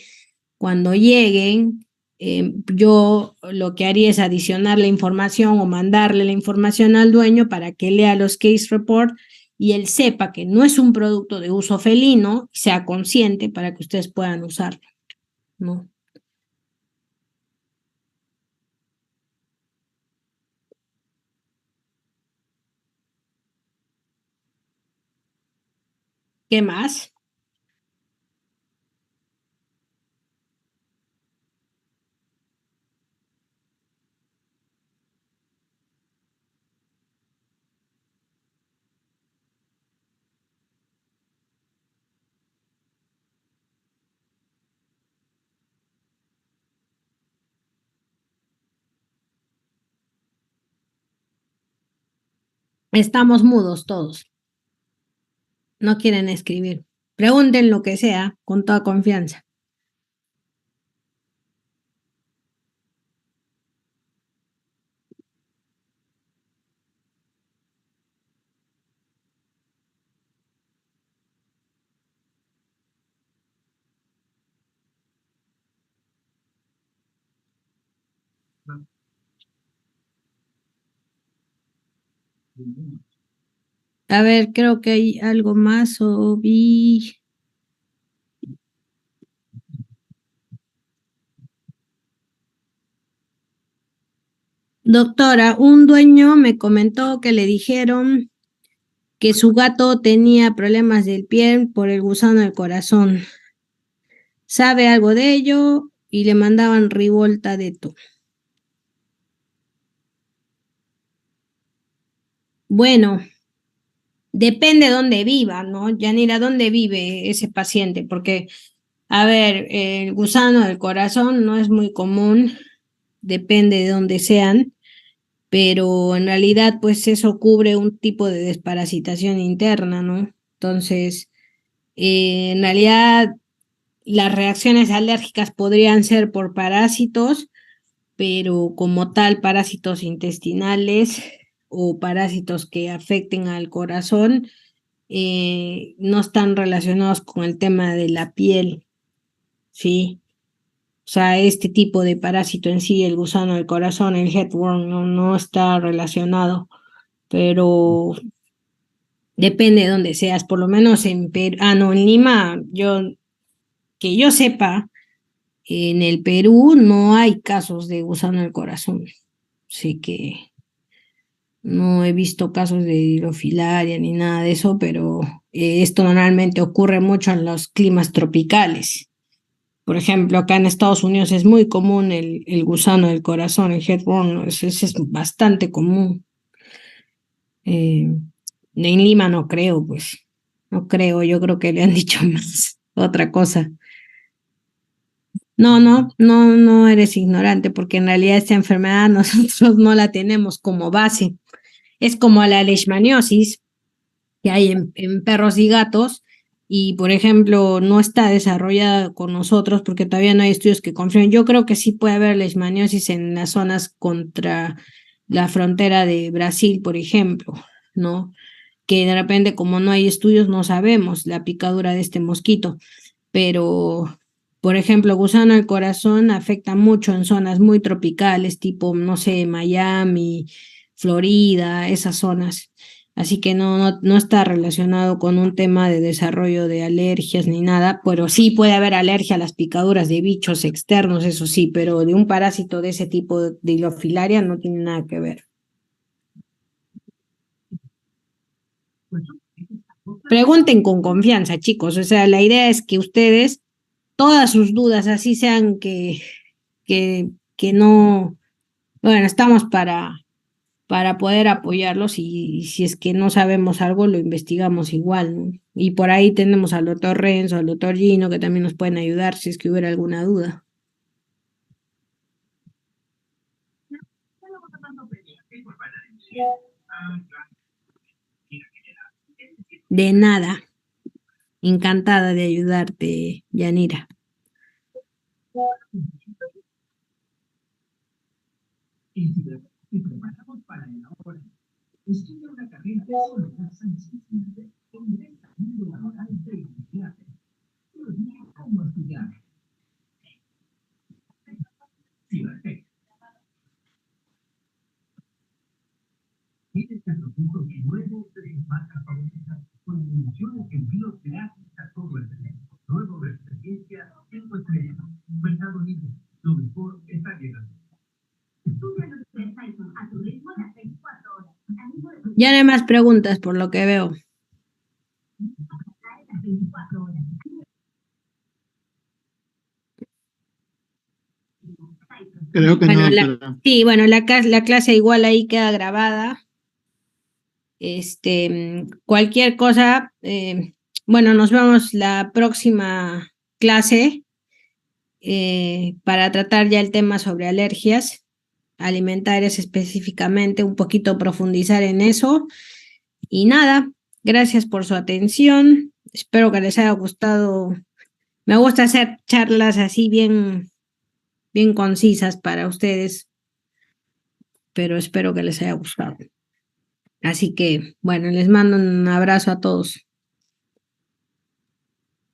cuando lleguen, yo lo que haría es adicionar la información o mandarle la información al dueño para que lea los case report y él sepa que no es un producto de uso felino, sea consciente para que ustedes puedan usarlo, ¿no? ¿Qué más? Estamos mudos todos, no quieren escribir. Pregunten lo que sea con toda confianza. A ver, creo que hay algo más o vi. Doctora, un dueño me comentó que le dijeron que su gato tenía problemas del pie por el gusano del corazón. ¿Sabe algo de ello? Y le mandaban Rivolta de todo. Bueno, depende de dónde viva, ¿no? Yanira, ¿dónde vive ese paciente? Porque, a ver, el gusano del corazón no es muy común, depende de dónde sean, pero en realidad, pues eso cubre un tipo de desparasitación interna, ¿no? Entonces, en realidad, las reacciones alérgicas podrían ser por parásitos, pero como tal, parásitos intestinales o parásitos que afecten al corazón, no están relacionados con el tema de la piel, ¿sí? O sea, este tipo de parásito en sí, el gusano del corazón, el headworm, no está relacionado, pero depende de dónde seas, por lo menos en Perú, no, en Lima, que yo sepa, en el Perú no hay casos de gusano del corazón, así que no he visto casos de hidrofilaria ni nada de eso, pero esto normalmente ocurre mucho en los climas tropicales. Por ejemplo, acá en Estados Unidos es muy común el gusano del corazón, el headworm, ¿no? Es bastante común. En Lima no creo, pues, no creo, yo creo que le han dicho más otra cosa. No eres ignorante, porque en realidad esta enfermedad nosotros no la tenemos como base. Es como la leishmaniosis que hay en perros y gatos, y por ejemplo, no está desarrollada con nosotros porque todavía no hay estudios que confirmen. Yo creo que sí puede haber leishmaniosis en las zonas contra la frontera de Brasil, por ejemplo, ¿no? Que de repente, como no hay estudios, no sabemos la picadura de este mosquito, pero, por ejemplo, gusano del corazón afecta mucho en zonas muy tropicales, tipo, no sé, Miami, Florida, esas zonas. Así que no está relacionado con un tema de desarrollo de alergias ni nada, pero sí puede haber alergia a las picaduras de bichos externos, eso sí, pero de un parásito de ese tipo de Drosophila no tiene nada que ver. Pregunten con confianza, chicos. O sea, la idea es que ustedes, todas sus dudas, así sean que no, bueno, estamos para poder apoyarlos y si es que no sabemos algo, lo investigamos igual, ¿no? Y por ahí tenemos al doctor Renzo, al doctor Gino, que también nos pueden ayudar si es que hubiera alguna duda. De nada. Encantada de ayudarte, Yanira. Ya no hay más preguntas por lo que veo. Creo que Bueno, no, doctora. sí, bueno, la clase igual ahí queda grabada. Cualquier cosa, bueno, nos vemos la próxima clase para tratar ya el tema sobre alergias alimentarias específicamente, un poquito profundizar en eso. Y nada, gracias por su atención. Espero que les haya gustado. Me gusta hacer charlas así bien concisas para ustedes, pero espero que les haya gustado. Así que, bueno, les mando un abrazo a todos.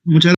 Muchas